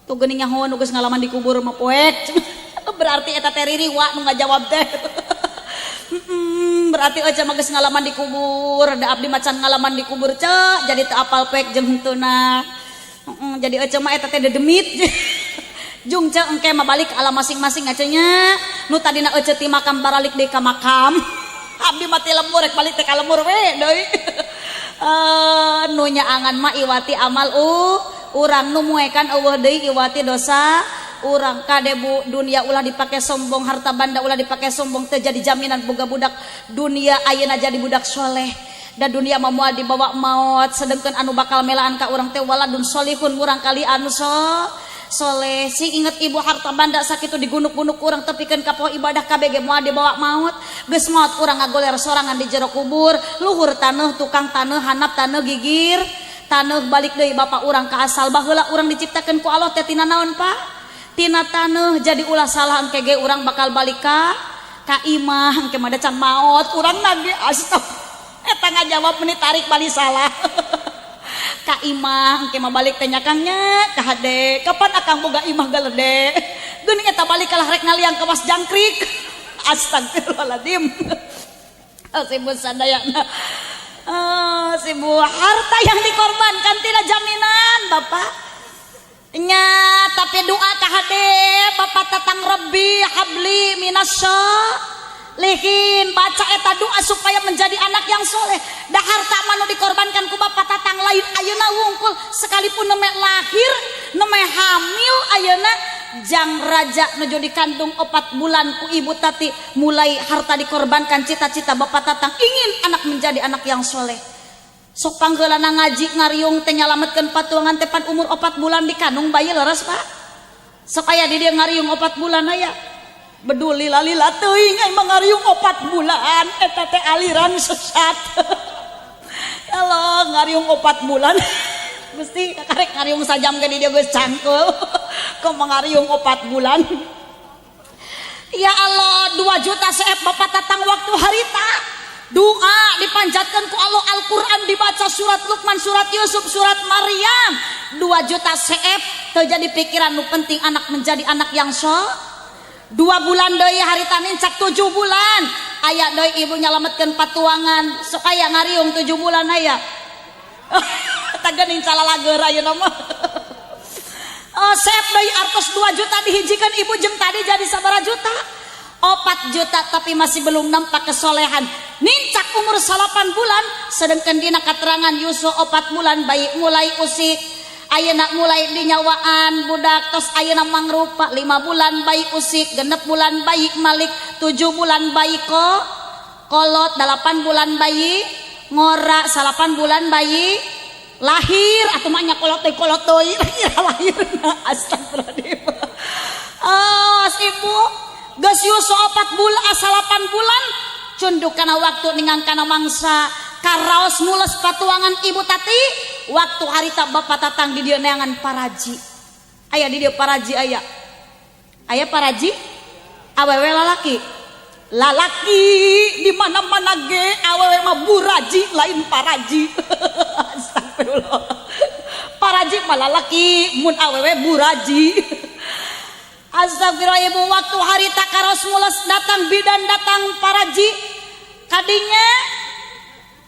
[SPEAKER 1] tuh geuning nyaho nu geus ngalaman dikubur mah poek berarti eta teh ririwa nu ngajawab teh. Berarti aja mah geus ngalaman dikubur da abdi macan ngalaman dikubur cek jadi teu apal poek jeung henteuna. Jadi aja mah eta teh dedemit. Jung cek engke mah balik ke alam masing-masing acenya nu tadina ece ti makam baralik deui ka makam abdi mah ti lembur rek balik teh ka lembur we deui. Nu nyaangan mah iwati amal urang nu muekan eueuh deui iwati dosa urang kade bu dunia ulah dipake sombong harta banda ulah dipake sombong teu jadi jaminan boga budak dunia ayeuna jadi budak soleh dan dunia mah moal dibawa maut sedengkeun anu bakal melaan ka urang teh waladun solihun urang kali anu soleh sing inget ibu harta banda sakitu digunuk-gunuk urang tepikeun ka poe ibadah KBG moal dibawa maut geus maut urang ngagoler sorangan di jero kubur luhur taneuh tukang taneuh hanap taneuh gigir taneuh balik deui bapak urang ka asal baheula urang diciptakeun ku Allah teh tina naon Pak tina taneuh jadi ulah salah engke ge urang bakal balik ka imah engke mah can maot urang nage astagfirullah eta ngajawab menit tarik balik salah. ka imah engke mah balik teh nyakangnya ka hade kapan akang boga imah galede geuning eta balik kalah rek ngaliang ka Mas Jangkrik astagfirullahaladzim sibuk sadayana sibuk harta yang dikorbankan tidak jaminan Bapak nya tapi doa ka hade Bapak tatang Rabbi habli minasya lihin baca eta doa supaya menjadi anak yang soleh dah harta manu dikorbankan ku Bapak tatang lain ayeuna wungkul sekalipun neme lahir neme hamil ayeuna jang raja nuju dikandung 4 bulan ku ibu tati mulai harta dikorbankan cita-cita Bapak tatang ingin anak menjadi anak yang soleh sok panggeulana ngaji ngariung teh nyalametkeun patuangan tepan umur 4 bulan dikandung bayi leres Pak sok aya di dia ngariung 4 bulan aya beduli lalila teuing ai mangariung 4 bulan eta teh aliran sesat kalau ngariung 4 bulan mesti karek ngariung sajam ke di dia geus cangkeul kok mangariung 4 bulan ya Allah 2 juta seep Bapak tatang waktu harita doa dipanjatkan ku Allah Al-Quran dibaca surat Luqman surat Yusuf surat Maryam 2 juta seep terjadi pikiran nu penting anak menjadi anak yang soleh 2 bulan deui harita nincak 7 bulan aya deui ibu nyalametkeun patuangan sok aya ngariung 7 bulan aya eta geuning calalager ayeuna mah seep deui artos 2 juta dihijikeun ibu jeung tadi jadi sabaraha juta 4 juta tapi masih belum nampak kesolehan nincak umur 8 bulan sedangkan dina katerangan Yusuf 4 bulan bayi mulai usik ayeuna mulai dinyawaan budak tos ayeuna mangrupa 5 bulan bayi usik 6 bulan bayi malik 7 bulan bayi kolot 8 bulan bayi ngora 8 bulan bayi lahir atuh mah nya kolot deui lahirna astagfirullahaladzim ibu geus Yusuf 4 bulan 8 bulan cunduk kana waktu ningang kana mangsa karaos nules patuangan ibu tati waktu harita Bapak tatang di dieu neangan paraji aya di dieu paraji aya paraji awewe lalaki di mana-mana ge awewe mah buraji lain paraji astagfirullah paraji mah lalaki mun awewe buraji astagfirullah ibu waktu harita karos mules datang bidan datang paraji kadinya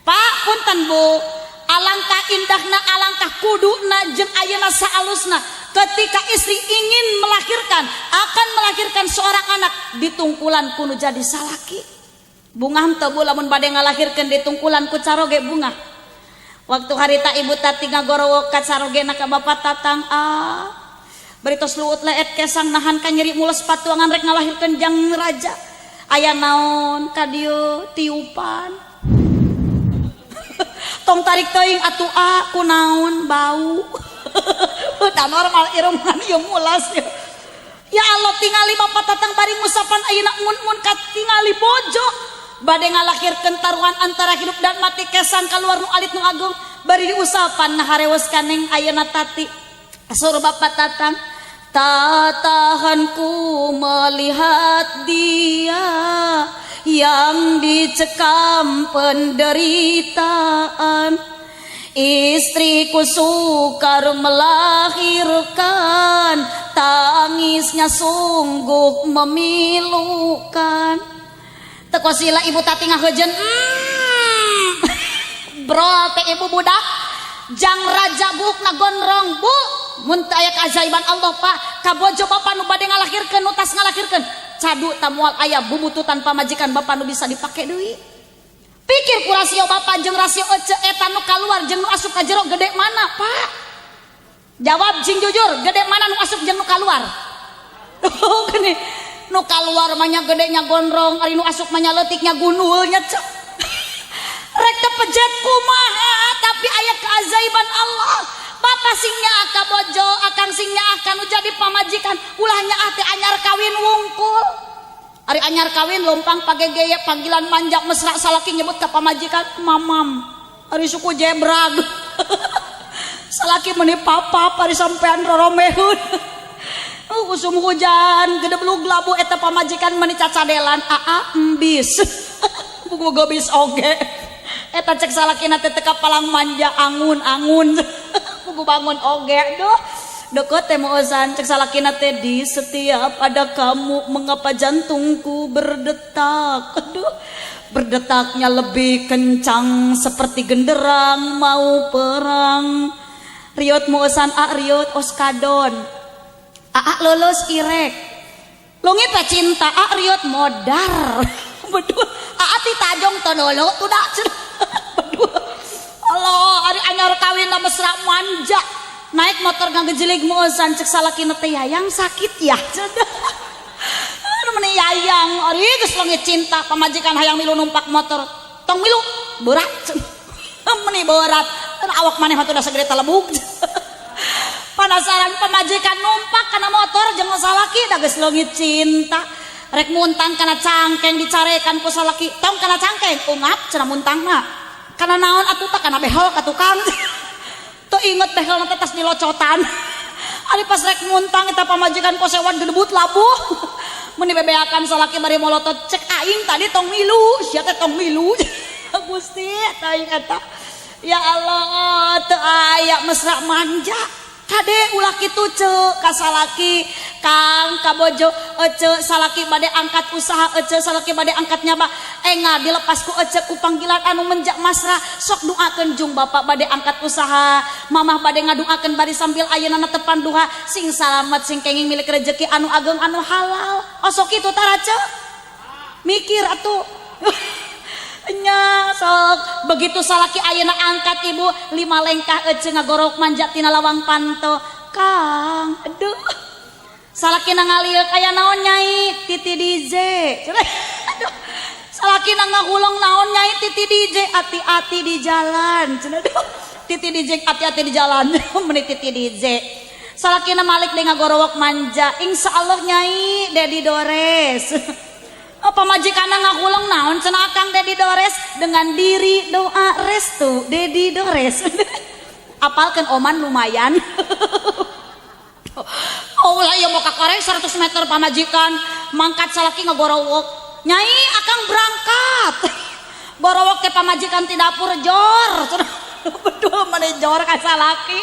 [SPEAKER 1] Pak punten Bu alangkah indahna alangkah kuduna jeung ayeuna saalusna ketika istri ingin akan melahirkan seorang anak ditungkulan kudu jadi salaki bunga henteu Bu lamun bade ngalahirkeun ditungkulan ku caroge bunga waktu harita ibu tati ngagorowo ka carogena ka Bapak tatang beritos luut leet kesang nahan ka nyeri mules patuangan rek ngalahirkeun jang raja aya naon ka dieu tiupan tong tarik teuing atuh kunaon bau da normal irungan ieu mulas ya Allah tingali Bapak tatang bari ngusapan ayeuna mun tingali bojo bade ngalahirkeun taruhan antara hidup dan mati kesan kaluar nu alit nu agung bari diusapan nahareos kaneng ayeuna tati asur Bapak tatang tak tahan ku melihat dia yang dicekam penderitaan istriku sukar melahirkan tangisnya sungguh memilukan teko sila ibu tati ngahejeun brol teh ibu budak jang raja bukna gondrong Bu mun teu aya keajaiban Allah Pak kabojo Bapak nu bade ngalahirkeun nu tas ngalahirkeun cadu tamual aya bubututan pamajikan Bapak nu bisa dipake deui pikir ku rasio Bapak jeung rasio ece eta nu kaluar jeung nu asup ka jero gede mana Pak jawab jing jujur gede mana nu asup jeung nu kaluar gini nu kaluar mah nya gedenya gondrong ari nu asup mah nya leutiknya gunul nya rek tepejet kumaha tapi aya keajaiban Allah Bapak singnya aka bojo akang singnya aka nu jadi pamajikan ulahnya ate anyar kawin wungkul ari anyar kawin lompang pagegeye panggilan manja mesra salaki nyebut ka pamajikan mamam ari suku jebrag salaki meuni papa ari sampean roromeun usum hujan gede belug labu eta pamajikan meuni cacadelan embis buku gobis oge eta cek salakina teh teka palang manja angun kudu bangun oge duh deket teh moozan cek salakina teh di setiap ada kamu mengapa jantungku berdetak aduh berdetaknya lebih kencang seperti genderang mau perang riot moozan riot oskadon lulus irek lungit teh cinta riot modar betul ti tajong todolo tudak betul Allah ari anyar kawin mesra manja naik motor gang gejelik moozan cek salakina teh yayang sakit ya meni yayang ari geus leungit cinta pamajikan hayang milu numpak motor tong milu berat meni berat awak maneh mah teh sagede talebuk penasaran pamajikan numpak kana motor jeung salaki da geus leungit cinta rek muntang kana cangkeng dicarekan ku salaki tong kana cangkeng ungap cenah muntangna kana naon atuh teh kana behel ka tukang tuh inget behel nanti tas dilocotan ari pas rek muntang kita pamajikan posewan gedebut labuh meni bebeakan salaki bari molotot cek aing tadi tong milu sia teh tong milu Gusti tah eta ya Allah teu aya mesra manja kade ulah kitu ceuk ka salaki Kang kabojo ece salaki bade angkat usaha ece salaki bade angkat nyaba enga dilepas ku ece ku panggilan anu menjak masra sok doakeun jung bapak bade angkat usaha mamah bade ngadoakeun bari sambil ayeuna tepan duha sing salamet sing kenging milik rezeki anu ageng anu halal osok kitu tara ceuk mikir atuh nya sok begitu salaki ayeuna angkat ibu 5 lengkah ece ngagorok manjat tina lawang panto Kang aduh salakina ngalil kaya naon nyai titi DJ aduh salakina ngahulong naon nyai titi DJ hati-hati di jalan aduh titi DJ hati-hati di jalan menit titi DJ salakina malik dengan ngagorowok manja insyaallah nyai Dedi Dores pamajikana ngahulong naon cenah Kang Dedi Dores dengan diri doa restu Dedi Dores apalkan oman lumayan oh lah ya mau kakareng 100 meter pamajikan mangkat salaki ngagorowok nyai akang berangkat gorowok ke pamajikan ti dapur jor betul mana jor ka salaki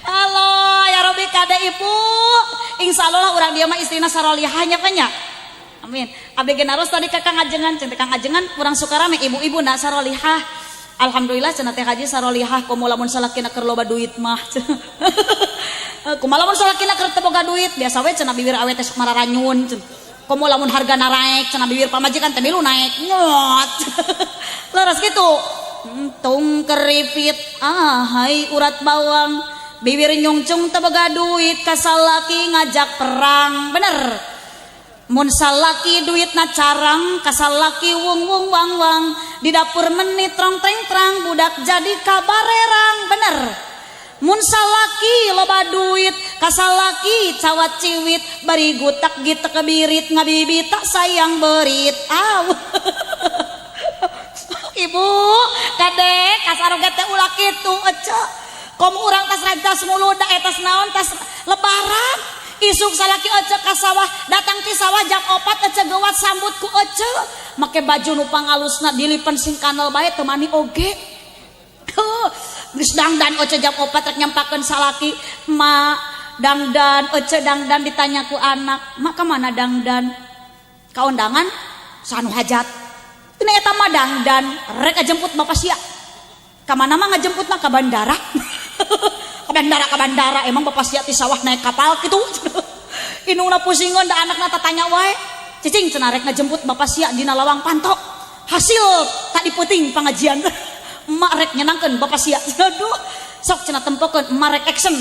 [SPEAKER 1] halo ya Robi kade ibu insyaallah urang dia mah istrina sarolihahnya kanya amin abdi genaros tadi kakang ajengan cen kang ajengan urang suka rame ibu-ibu na sarolihah alhamdulillah cenah teh haji sarolihah komo lamun salakina keur loba duit mah kumaha lamun salakina keur teu boga duit biasa we cenah bibir awet teh sok mararanyun komo lamun harga naik cenah bibir pamajikan teh milu naik nyot leres kitu tung keripit hai urat bawang bibir nyungcung teu boga duit ka salaki ngajak perang bener mun salaki duitna carang ka salaki wung wung wang wang di dapur menit trong treng terang budak jadi kabarerang bener mun salaki loba duit kasalaki cawat ciwit bari gutak gitu kebirit ngabibit tak sayang berit ibu kade kasaroge teh ulah kitu ece kom urang tas rantas mulu da etas naon tas lebaran isuk salaki ece ka sawah datang ti sawah jam 4 ece geuwat sambut ku ece make baju nu pangalusna dilipen sing kanal bae teu mani oge geus dangdan ece jam 4 rek nyampakeun salaki ma dangdan ece dangdan ditanya ku anak mak ka mana dangdan ka undangan sanu hajat tina eta mah dangdan rek ngajemput bapak sia ka mana mah ngajemputna ka bandara ka bandara emang bapak sia ti sawah naik kapal kitu inungna pusingeun da anakna tatanya wae cicing cenah rek ngajemput bapak sia dina lawang pantok hasil tak diputing pangajian emak rek nyenangkeun bapak sia aduh sok cenah tempokeun emak rek action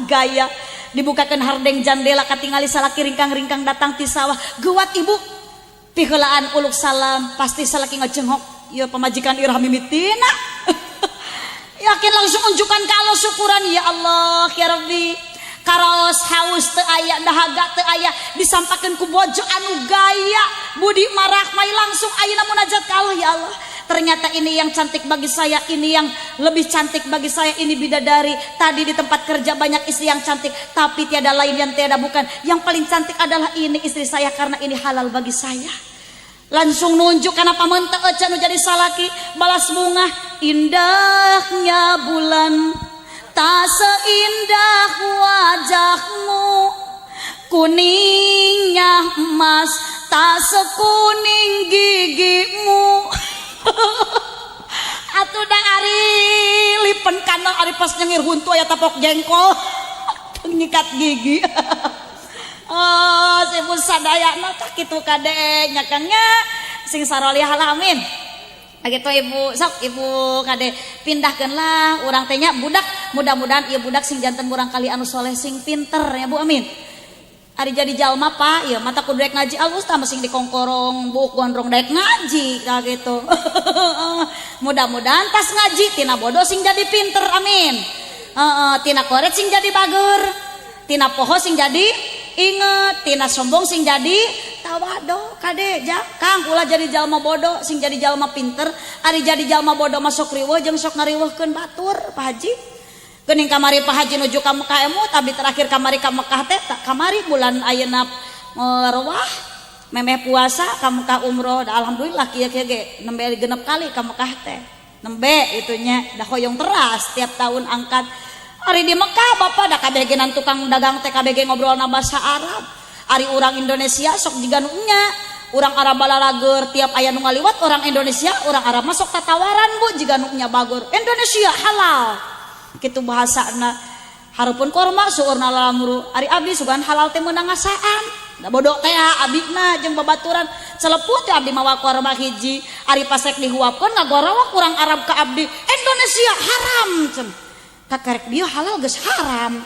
[SPEAKER 1] gaya dibukakeun hardeng jandela katingali salaki ringkang-ringkang datang ti sawah geuwat ibu piheulaan uluk salam pasti salaki ngajengok ieu pamajikan irah mimitina yakin langsung unjukkan ka Allah syukuran ya Allah ya Rabbi karos haus teu aya dahaga teu aya disampakeun ku bojo anu gaya budi marah mai langsung ayeuna munajat ka Allah ya Allah ternyata ini yang cantik bagi saya ini yang lebih cantik bagi saya ini bidadari tadi di tempat kerja banyak istri yang cantik tapi tiada lain yang tiada bukan yang paling cantik adalah ini istri saya karena ini halal bagi saya langsung nunjuk karena pamenta ece nu jadi salaki balas bunga indahnya bulan tak seindah wajahmu, kuningnya emas tak sekuning gigimu. Atuh da ari lipen kana ari pas nyengir huntu aya tapok jengkol nyikat gigi. Oh sibu sadayana tak kitu kade nya Kang nya sing saroli halamin gitu ibu sok ibu kade pindahkeun lah urang teh nya budak mudah-mudahan ieu budak sing janten murang kali anu soleh sing pinter ya Bu amin. Ari jadi jalma Pak ya mata kudu daek ngaji alus tah sing dikongkorong buuk gondrong daek ngaji ka gitu. Mudah-mudahan tas ngaji tina bodoh sing jadi pinter amin. Tina koret sing jadi bager, tina poho sing jadi inget, tina sombong sing jadi tawado kade ja Kang ulah jadi jalma bodoh sing jadi jalma pinter. Ari jadi jalma bodoh masuk riweuh jeung sok ngariweuhkeun batur Pak Haji. Geuning kamari Pak Haji nuju ka Mekah emut abi terakhir kamari ka Mekah teh kamari bulan ayeuna rewah memeh puasa ka Mekah umroh da alhamdulillah kieu-kieu ge nembe genep kali ka Mekah teh. Nembe itunya da hoyong teras tiap tahun angkat. Ari di Mekah Bapak da kabeh genan tukang dagang teh kabeh ge ngobrolna basa Arab. Ari urang Indonesia sok jiga nu nya urang Arab balalager tiap aya nu ngaliwat orang Indonesia urang Arab masuk tatawaran Bu jiga nu nya bagur Indonesia halal kitu bahasana hareupeun korma suurna lalamuru ari abdi sugan halal teh meunang ngasaan da bodoh teh abdina jeung babaturan celeput teh abdi mawa korma hiji ari pasek dihuapkeun ngagorowok urang Arab ka abdi Indonesia haram cen kakarek dieu halal geus haram.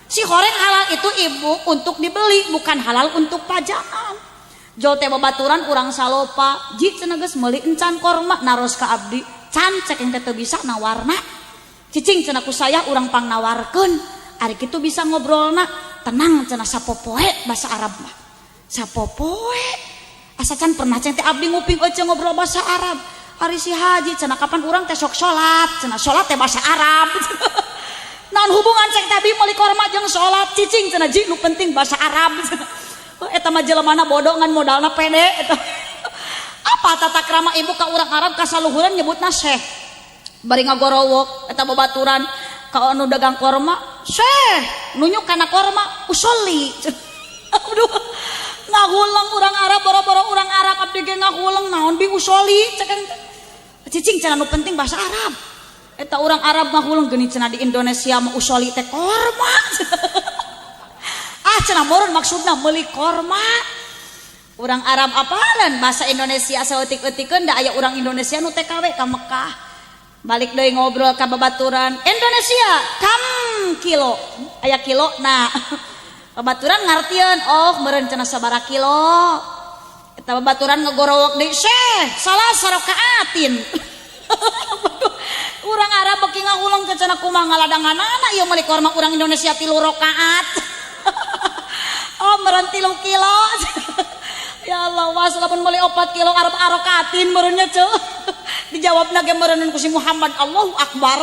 [SPEAKER 1] Si horeng halal itu ibu untuk dibeli bukan halal untuk pajangan. Jol teh babaturan urang salopa ji cenah geus meuli encan korma naros ka abdi can cek engke teu bisa nawarna cicing cenah ku saya urang pang nawarkeun ari kitu bisa ngobrolna tenang cenah sapopoe bahasa Arab mah sapopoe asa can pernah ceng teh abdi nguping eueuh ngobrol bahasa Arab ari si Haji cenah kapan urang teh sok salat cenah salat teh bahasa Arab. Naon hubungan cek tabi meuli korma jeung salat cicing cenah ji nu penting bahasa Arab. Eta mah jelemana bodoh ngan modalna pede eta. Apa tata krama ibu ka urang Arab ka saluhureun nyebutna syekh. Bari ngagorowok eta babaturan ka anu dagang korma, "Syekh, nunjuk kana korma usolli." Aduh. Ngahulang urang Arab boro-boro urang Arab abdi ge ngahulang naon bi usolli cek cicing cenah nu penting bahasa Arab. Eta orang Arab ngahulang geuning cenah di Indonesia mah usoli teh korma. Cenah meureun maksudna meuli korma. Urang Arab apalan bahasa Indonesia saeutik-eutikeun da aya urang Indonesia nu TKW ka Mekah. Balik deui ngobrol ka babaturan Indonesia kam kilo aya kilo nah. Babaturan ngartieun oh meureun cenah sabaraha kilo. Eta babaturan ngagorowok deui Syekh salah sarokaatin. Urang Arab beki ngahulang ke cenah kumaha ngaladanganana ieu meuli korma urang Indonesia 3 rakaat. Oh meureun 3 kilo. Ya Allah was lamun meuli 4 kilo Arab arokaatin meureun nya ceu. Dijawabna ge meureun ku si Muhammad Allahu Akbar.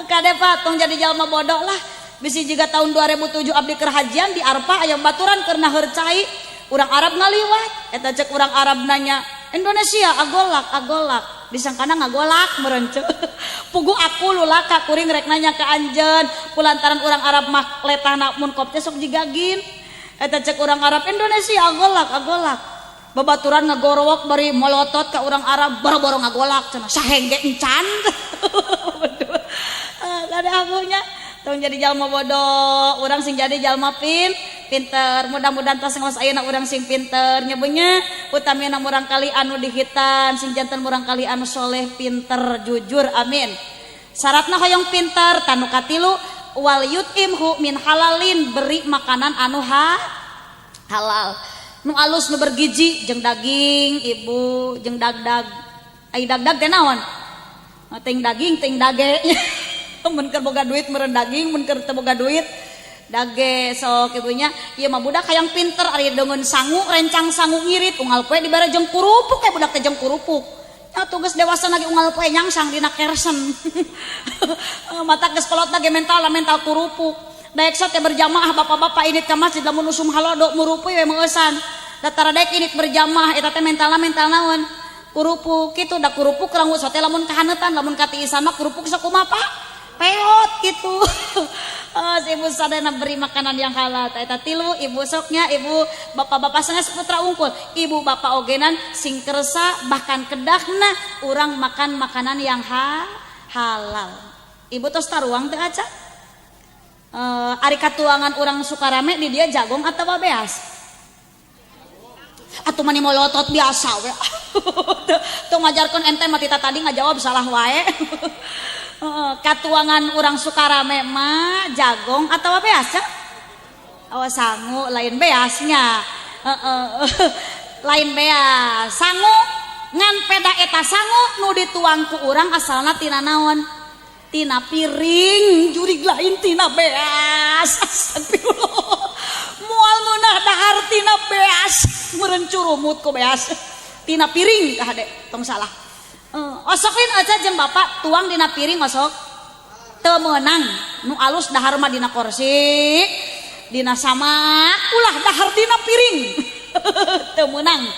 [SPEAKER 1] Kade Pak tong jadi jalma bodoh lah. Bisi jiga tahun 2007 abdi keur hajian di Arpa aya baturan keur naheur cai. Urang Arab ngaliwat eta cek urang Arab nanya Indonesia agolak disangkana ngagolak meureun ceu. Pugu aku lulaka kuring rek nanya ka anjeun kulantaran urang Arab mah letahna mun kop teh sok jigagin. Eta cek urang Arab Indonesia agolak. Babaturan ngagorowok bari molotot ka urang Arab boro-boro ngagolak cenah sahengge encan. Kada abunya tong jadi jalma bodoh urang sing jadi jalma pinter mudah-mudahan tas ngaos ayeuna urang sing pinter nyebutnya utamina murang kali anu dihitan sing janten murang kali anu soleh pinter jujur amin. Syaratna hoyong pinter tanu katilu wal yutimhu min halalin beri makanan anu halal nu alus nu bergizi jeung daging ibu jeung dagdag ai dagdag teh naon ting daging ting dage. Mun keur boga duit meureun daging mun keur teu boga duit dage sok ibunya ieu mah budak hayang pinter ari deungeun sangu rencang sangu ngirit unggal poe dibere jeung kurupuk kayak budak teh jeung kurupuk nya tugas dewasa lagi unggal poe nyangsang dina kersen. Mata geus kolot lagi mental kurupuk daek teh berjamaah bapak-bapak init ka masjid lamun usum halodo murupuy we meungesan datara daek init berjamaah eta teh mental naon kurupuk kitu da kurupuk ranggus teh lamun kahaneutan lamun katiisan mah kurupuk sakumaha Pak peot gitu. Si ibu sadana beri makanan yang halal eta tilu ibu soknya ibu bapak-bapak sanes putra unggul ibu bapak ogenan sing kersa bahkan kedahna urang makan makanan yang halal. Ibu tos taruang teh aca ari katuangan urang Sukarame di dia jagong atau beas atuh mani molotot biasa we. Tuh ngajarkeun ente mah tita tadi ngajawab salah wae. Katuangan orang Sukarame mah jagong atau beas? Awas sangu lain beasnya. Lain beas sangu ngan peda eta sangu nu dituang ku urang asalna tina naon? Tina piring jurig lain tina beas. Astagfirullah. Moal meunah dahar tina beas meureun curumut ku beas. Tina piring tah dek tong salah. Osokin aja jeung bapak tuang dina piring osok teu meunang nu alus dahar mah dina kursi dina samak ulah dahar dina piring teu meunang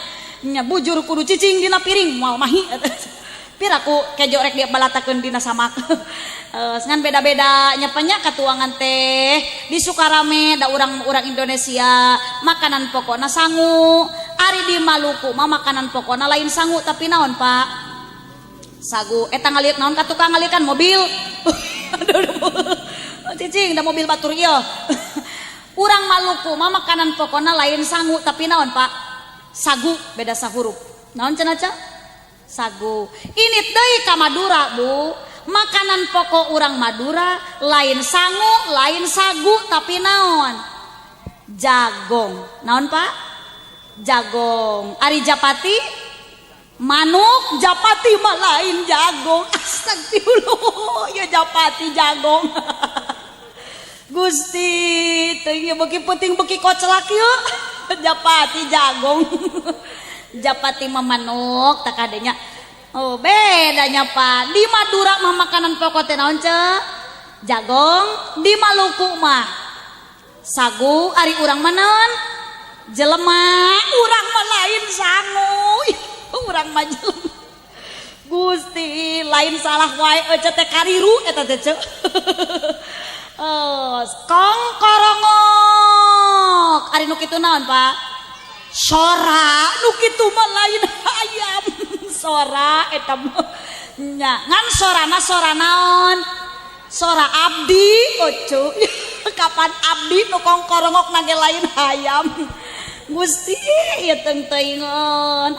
[SPEAKER 1] nya bujur kudu cicing dina piring moal mahi piraku kejo rek dia balatakeun dina samak. Ngan beda-beda nyapanya katuangan teh di Sukarame da urang-urang Indonesia makanan pokokna sangu ari di Maluku mah makanan pokokna lain sangu tapi naon Pak sagu eta ngaliuk naon ka tukang ngalikan mobil. Cicing da mobil batur ieu. Urang Maluku mah makanan pokona lain sangu tapi naon Pak sagu beda sahurup naon cenah ca sagu. Ini deui ka Madura Bu makanan pokok urang Madura lain sangu lain sagu tapi naon jagong naon Pak jagong. Ari Japati manuk Japati mah lain jagong. Astagfirullah ya Japati jagong. Gusti teu ieu beuki peuting beuki koclak yeuh. Japati jagong. Japati mah manuk tak kadenya. Oh bedanya Pak di Madura mah makanan pokok teh naon ce jagong. Di Maluku mah sagu. Ari urang mah naon jelema urang mah lain sangu. Urang maju Gusti lain salah wae ece teh kariru eta teh ce. Kong korongok ari nu kitu naon Pak sora nu kitu mah lain hayam. Sora eta nya ngan sorana sora naon sora abdi ocu. Kapan abdi nu kong korongok nage lain hayam. Gusti ieu teu teuingeun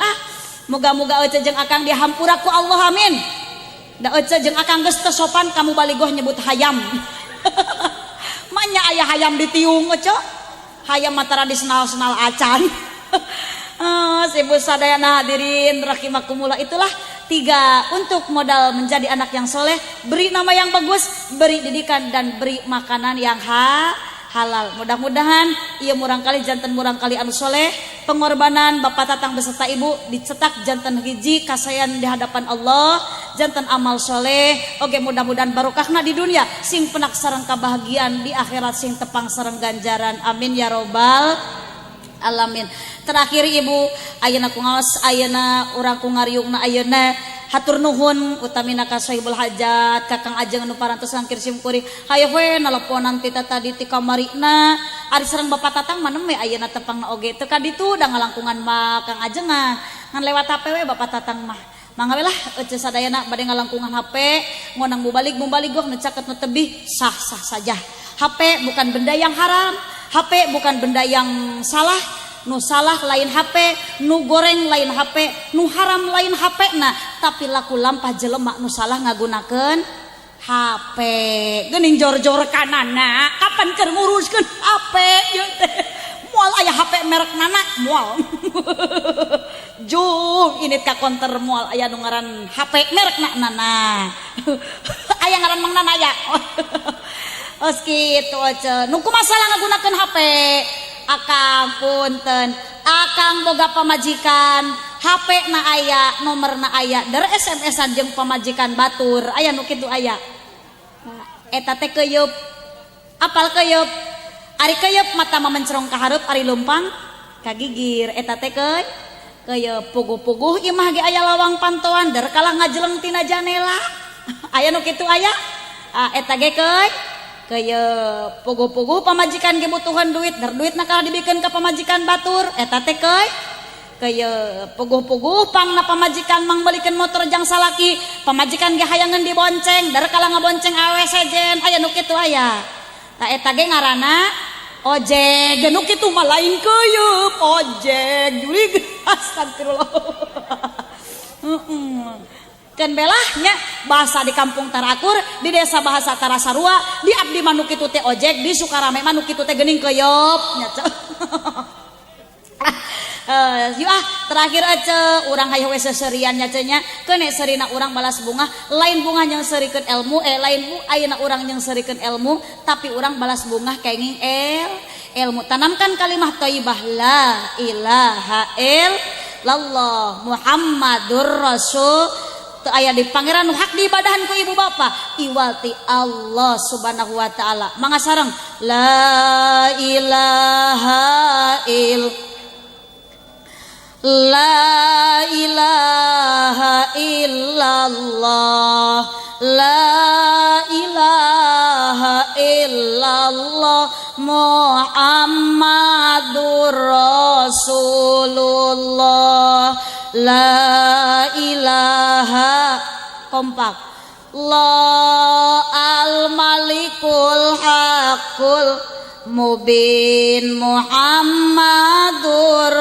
[SPEAKER 1] moga-moga ece jeung akang dihampura ku Allah amin. Da ece jeung akang geus teu sopan kamu baligoh nyebut hayam. Manya aya hayam ditiung ece. Hayam mah tradisional acan. Ibu sadayana hadirin rahimakumullah itulah 3 untuk modal menjadi anak yang soleh. Beri nama yang bagus, beri didikan dan beri makanan yang halal. Mudah-mudahan ia murang kali jantan murang kali anu soleh pengorbanan bapak tatang beserta ibu dicetak jantan hiji kasayan di hadapan Allah jantan amal soleh. Oke mudah-mudahan barokahna di dunia sing penak sareng kebahagiaan di akhirat sing tepang sareng ganjaran amin ya robbal alamin. Terakhir ibu ayeuna ku ngaos ayeuna urang ku ngariungna ayeuna hatur nuhun utamina ka Sohibul Hajat Kakang Ajeng anu parantos ngangkir simkuring hayu we naleponan tita tadi ti kamarina ari sareng bapak tatang manem we ayeuna tepangna oge teu kaditu da ngalangkungan mah Kang Ajeng ngan lewat HP we bapak tatang mah mangga we lah ece sadayana bade ngalangkungan HP ngonang mubalik gua nu caket nu tebih sah saja. HP bukan benda yang haram, HP bukan benda yang salah. Nu salah lain HP, nu goreng lain HP, nu haram lain HP. Nah, tapi laku lampah jelema nu salah ngagunakeun HP. Geuning jor-jor kanana, kapan keur nguruskeun HP ieu teh? Moal aya HP merek nana, moal. Jung ini ka konter moal aya nu ngaran HP merek nana. Aya ngaran Mang Nana aya. Os kitu aja. Nu kumaha salah ngagunakeun HP? Akang punten akang boga pamajikan HP na aya nomorna aya der SMS-an jeung pamajikan batur aya nu kitu aya eta teh keuyeub apal keuyeub ari keuyeub mata mah mencerong ka hareup ari lumpang ka gigir eta teh keuyeub puguh-puguh ieu mah ge aya lawang pantoan der kalah ngajeleng tina janela aya nu kitu aya eta ge keuy pugu-pugu pamajikan ge butuhan duit, duit nakal dibikeun ka pamajikan batur, eta teh keuy pugu-pugu pangna pamajikan mang belikeun motor jang salaki, pamajikan ge hayangeun dibonceng, dar kala ngabonceng awe sejen, aya nu kitu aya. Tah eta ge ngaranna ojek, nu kitu mah lain keuyeub, ojek jurig astagfirullah. Kan belahnya bahasa di kampung Tarakur, di desa bahasa Tarasarua, di abdi manuk itu teh ojek, di Sukarame manuk itu teh geuning keuyeub nya. Terakhir aja urang hayang we seserian nya nya keune serina urang balas bunga, lain bunga yang serikeun ilmu, lain ayeuna urang yang serikeun ilmu, tapi urang balas bunga kenging ilmu. Tanamkan kalimat thayyibah la ilaha illallah Muhammadur Rasul. Teu aya di pangeran nu hak diibadahan ku ibu bapa iwalti Allah subhanahu wa ta'ala. Mangga sareng la ilaha illallah la ilaha illallah Muhammadur Rasulullah la ilaha kompak la al malikul hakul mubin Muhammadur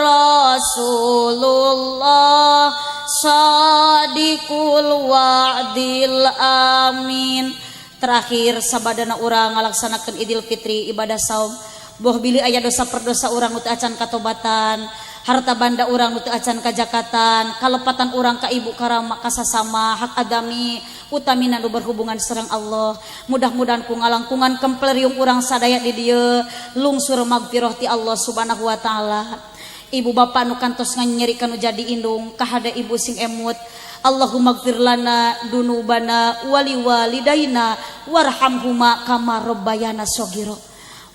[SPEAKER 1] Rasulullah sadiqul wa'dil amin. Terakhir sabadana urang ngalaksanakeun Idul Fitri ibadah saum, boh bilih aya dosa perdosa urang nu teu acan katobatan, harta banda urang nu teu acan kajakatan, kalepatan urang ka ibu karama kasasama hak adami utamina nu berhubungan sareng Allah. Mudah-mudahan ku ngalangkungan kempleriung urang sadaya di dieu lungsur magfirah ti Allah subhanahu wa ta'ala. Ibu bapa nu kantos nganyerikeun nu jadi indung kahade ibu sing emut, Allahumma gfir lana dunubana wali walidaina warhamhuma kama rabbayana shogiro.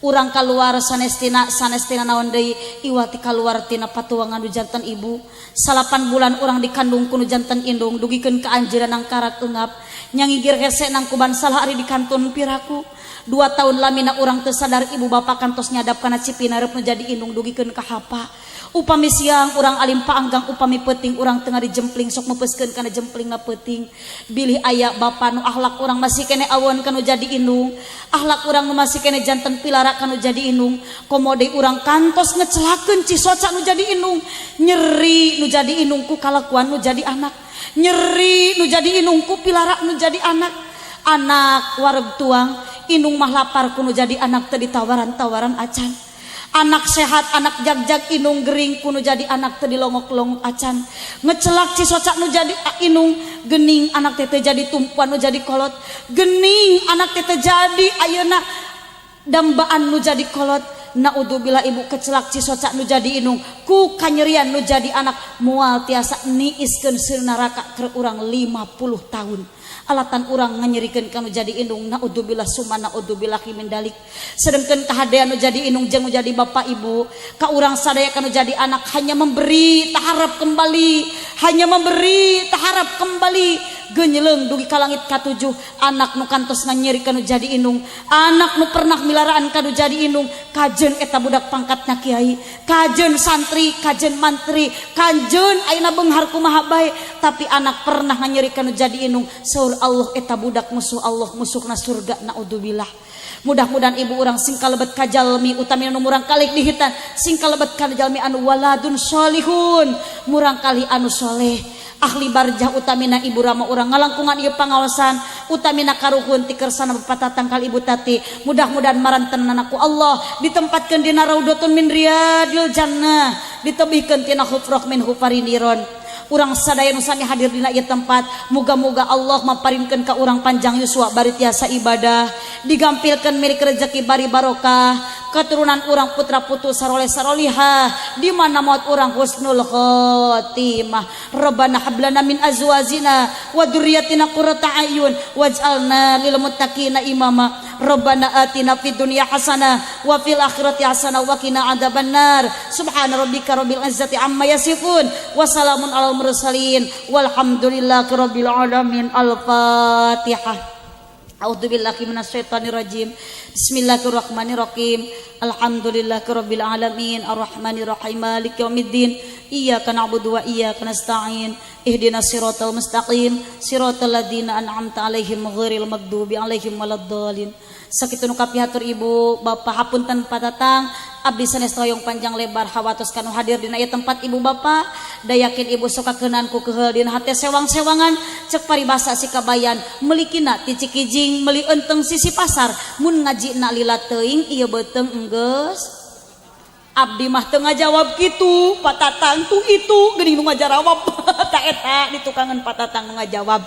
[SPEAKER 1] Urang kaluar sanestina naon deui iwati kaluar tina patuangan nu janten ibu. 8 bulan urang dikandung ku nu janten indung dugikeun ka anjeunna nang karak eungap nyangigir hese nang kuban salah ari di kanton piraku. 2 tahun lamina urang teu sadar ibu bapa kantos nyadap kana cipina reup nu jadi indung dugikeun ka hapa. Upami siang urang alim paanggang, upami peuting urang tengah dijempling sok mepeuskeun kana jempling ngapeuting. Bilih aya bapa nu akhlak urang masih kene awon kanu jadi indung, akhlak urang nu masih kene janten pilara kanu jadi indung, komode urang kantos ngecelakeun cisoca nu jadi indung, nyeri nu jadi indung ku kalakuan nu jadi anak, nyeri nu jadi indung ku pilara nu jadi anak. Anak wareg tuang indung mah lapar ku nu jadi anak teu ditawaran-tawaran acan. Anak sehat, anak jag-jag inung gering kuno jadi anak teu dilongok-longok acan. Ngecelak cisoca nu jadi inung gening anak teh jadi tumpuan nu jadi kolot. Gening anak teh jadi ayeuna dambaan nu jadi kolot. Naudzubillah ibu kecelak cisoca nu jadi inung ku kanyerian nu jadi anak moal tiasa niiskeun seueur neraka keur urang 50 tahun. Alatan urang nganyerikeun kanu jadi indung naudzubillah summa naudzubillah min dalik. Sedengkeun kahadean nu jadi indung jeung nu jadi bapak ibu ka urang sadaya kanu jadi anak hanya memberi taharap kembali, hanya memberi taharap kembali. Genyeleung dugi ka langit katujuh anak nu kantos nganyerikeun nu jadi indung, anak nu pernah milaraan kanu jadi indung, kajeun eta budak pangkatna kiai, kajeun santri, kajeun mantri, kajeun ayeuna beunghar kumaha bae, tapi anak pernah nganyerikeun nu jadi indung. Saur Allah eta budak musuh Allah, musuhna surga naudzubillah. Mudah-mudahan ibu urang sing kalebet kajalmi utamina nu murang kali dihitan sing kalebet kajalmi anu waladun sholihun, murang kali anu soleh. Ahli barjah utamina ibu rama urang ngalangkungan ieu pangaosan utamina karuhun ti kersana bapatatang kali ibu tati. Mudah-mudahan marantenna ku Allah ditempatkeun dina raudhatun min riyadil jannah, ditebihkeun tina hufrah min hufariniron. Urang sadaya nu sami hadir dina ieu tempat, muga-muga Allah maparinkeun ka urang panjang yuswa bari tiasa ibadah, digampilkeun milik rezeki bari barokah, keturunan urang putra putu saroleh sarolihah, di mana maut urang husnul khotimah. Rabbana hablana min azwajina wa dzurriyyatina qurrata ayun waj'alna lil muttaqina imama. Rabbana atina fid dunya hasanah wa fil akhirati hasanah wa qina adzabannar. Subhana rabbika rabbil izzati amma yasifun wa salamun alal mursalin walhamdulillahi rabbil alamin. Al-Fatihah. A'udzubillahi minasyaitonirrajim. Bismillahirrahmanirrahim. Alhamdulillahirabbil alamin arrahmanirrahim maliki yaumiddin. Iyyaka na'budu wa iyyaka nasta'in. Ihdinas siratal mustaqim siratal ladzina an'amta 'alaihim ghairil maghdubi 'alaihim waladdallin. Sakitu nu kapihatur ibu bapak hapunten patatang abdi sanes toyong panjang lebar hawatos kanu hadir dina ieu tempat ibu bapak da yakin ibu sokakeunnan ku keheul dina hate sewang-sewangan cek paribasa si kabayan melikina ti Cikijing meuli enteng sisi pasar mun ngajina lila teuing ieu beuteung enggeus abdi mah teu ngajawab kitu patatang tuh itu geuning nu ngajawab ta eta di tukangan patatang nu ngajawab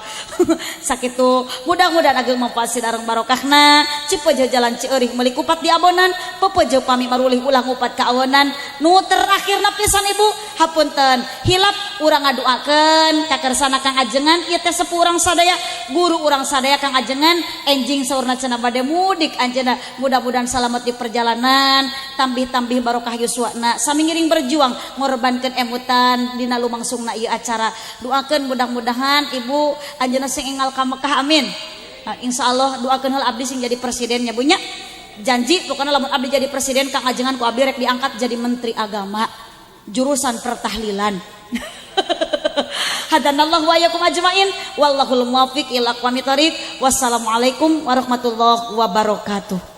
[SPEAKER 1] sakitu mudah-mudahan ageng mampasid areng barokahna cipeujeuh jalan Cieurik meuli kupat di abonan pepeueuh pami marulih ulah ngupat ka awonan nu terakhirna pisan ibu hapunten hilap urang ngaduakeun ka kersana Kang Ajengan ieu teh sepuh urang sadaya guru urang sadaya Kang Ajengan enjing saurna cenah bade mudik anjeunna mudah-mudahan salamet di perjalanan tambih-tambih barokah yuswana sami ngiring berjuang ngorbankeun emutan dina lumangsungna ieu acara doakeun mudah-mudahan ibu anjeunna sing enggal ka Mekah amin. Nah, insyaallah doakeun heula abdi sing jadi presidennya bunya janji pokoknya lamun abdi jadi presiden Kang Ajengan ku abdi rek diangkat jadi menteri agama jurusan pertahlilan. Hadanallahu wa iyyakum ajmain wallahul muwaffiq ila aqwamit thoriq. Wassalamualaikum warahmatullahi wabarakatuh.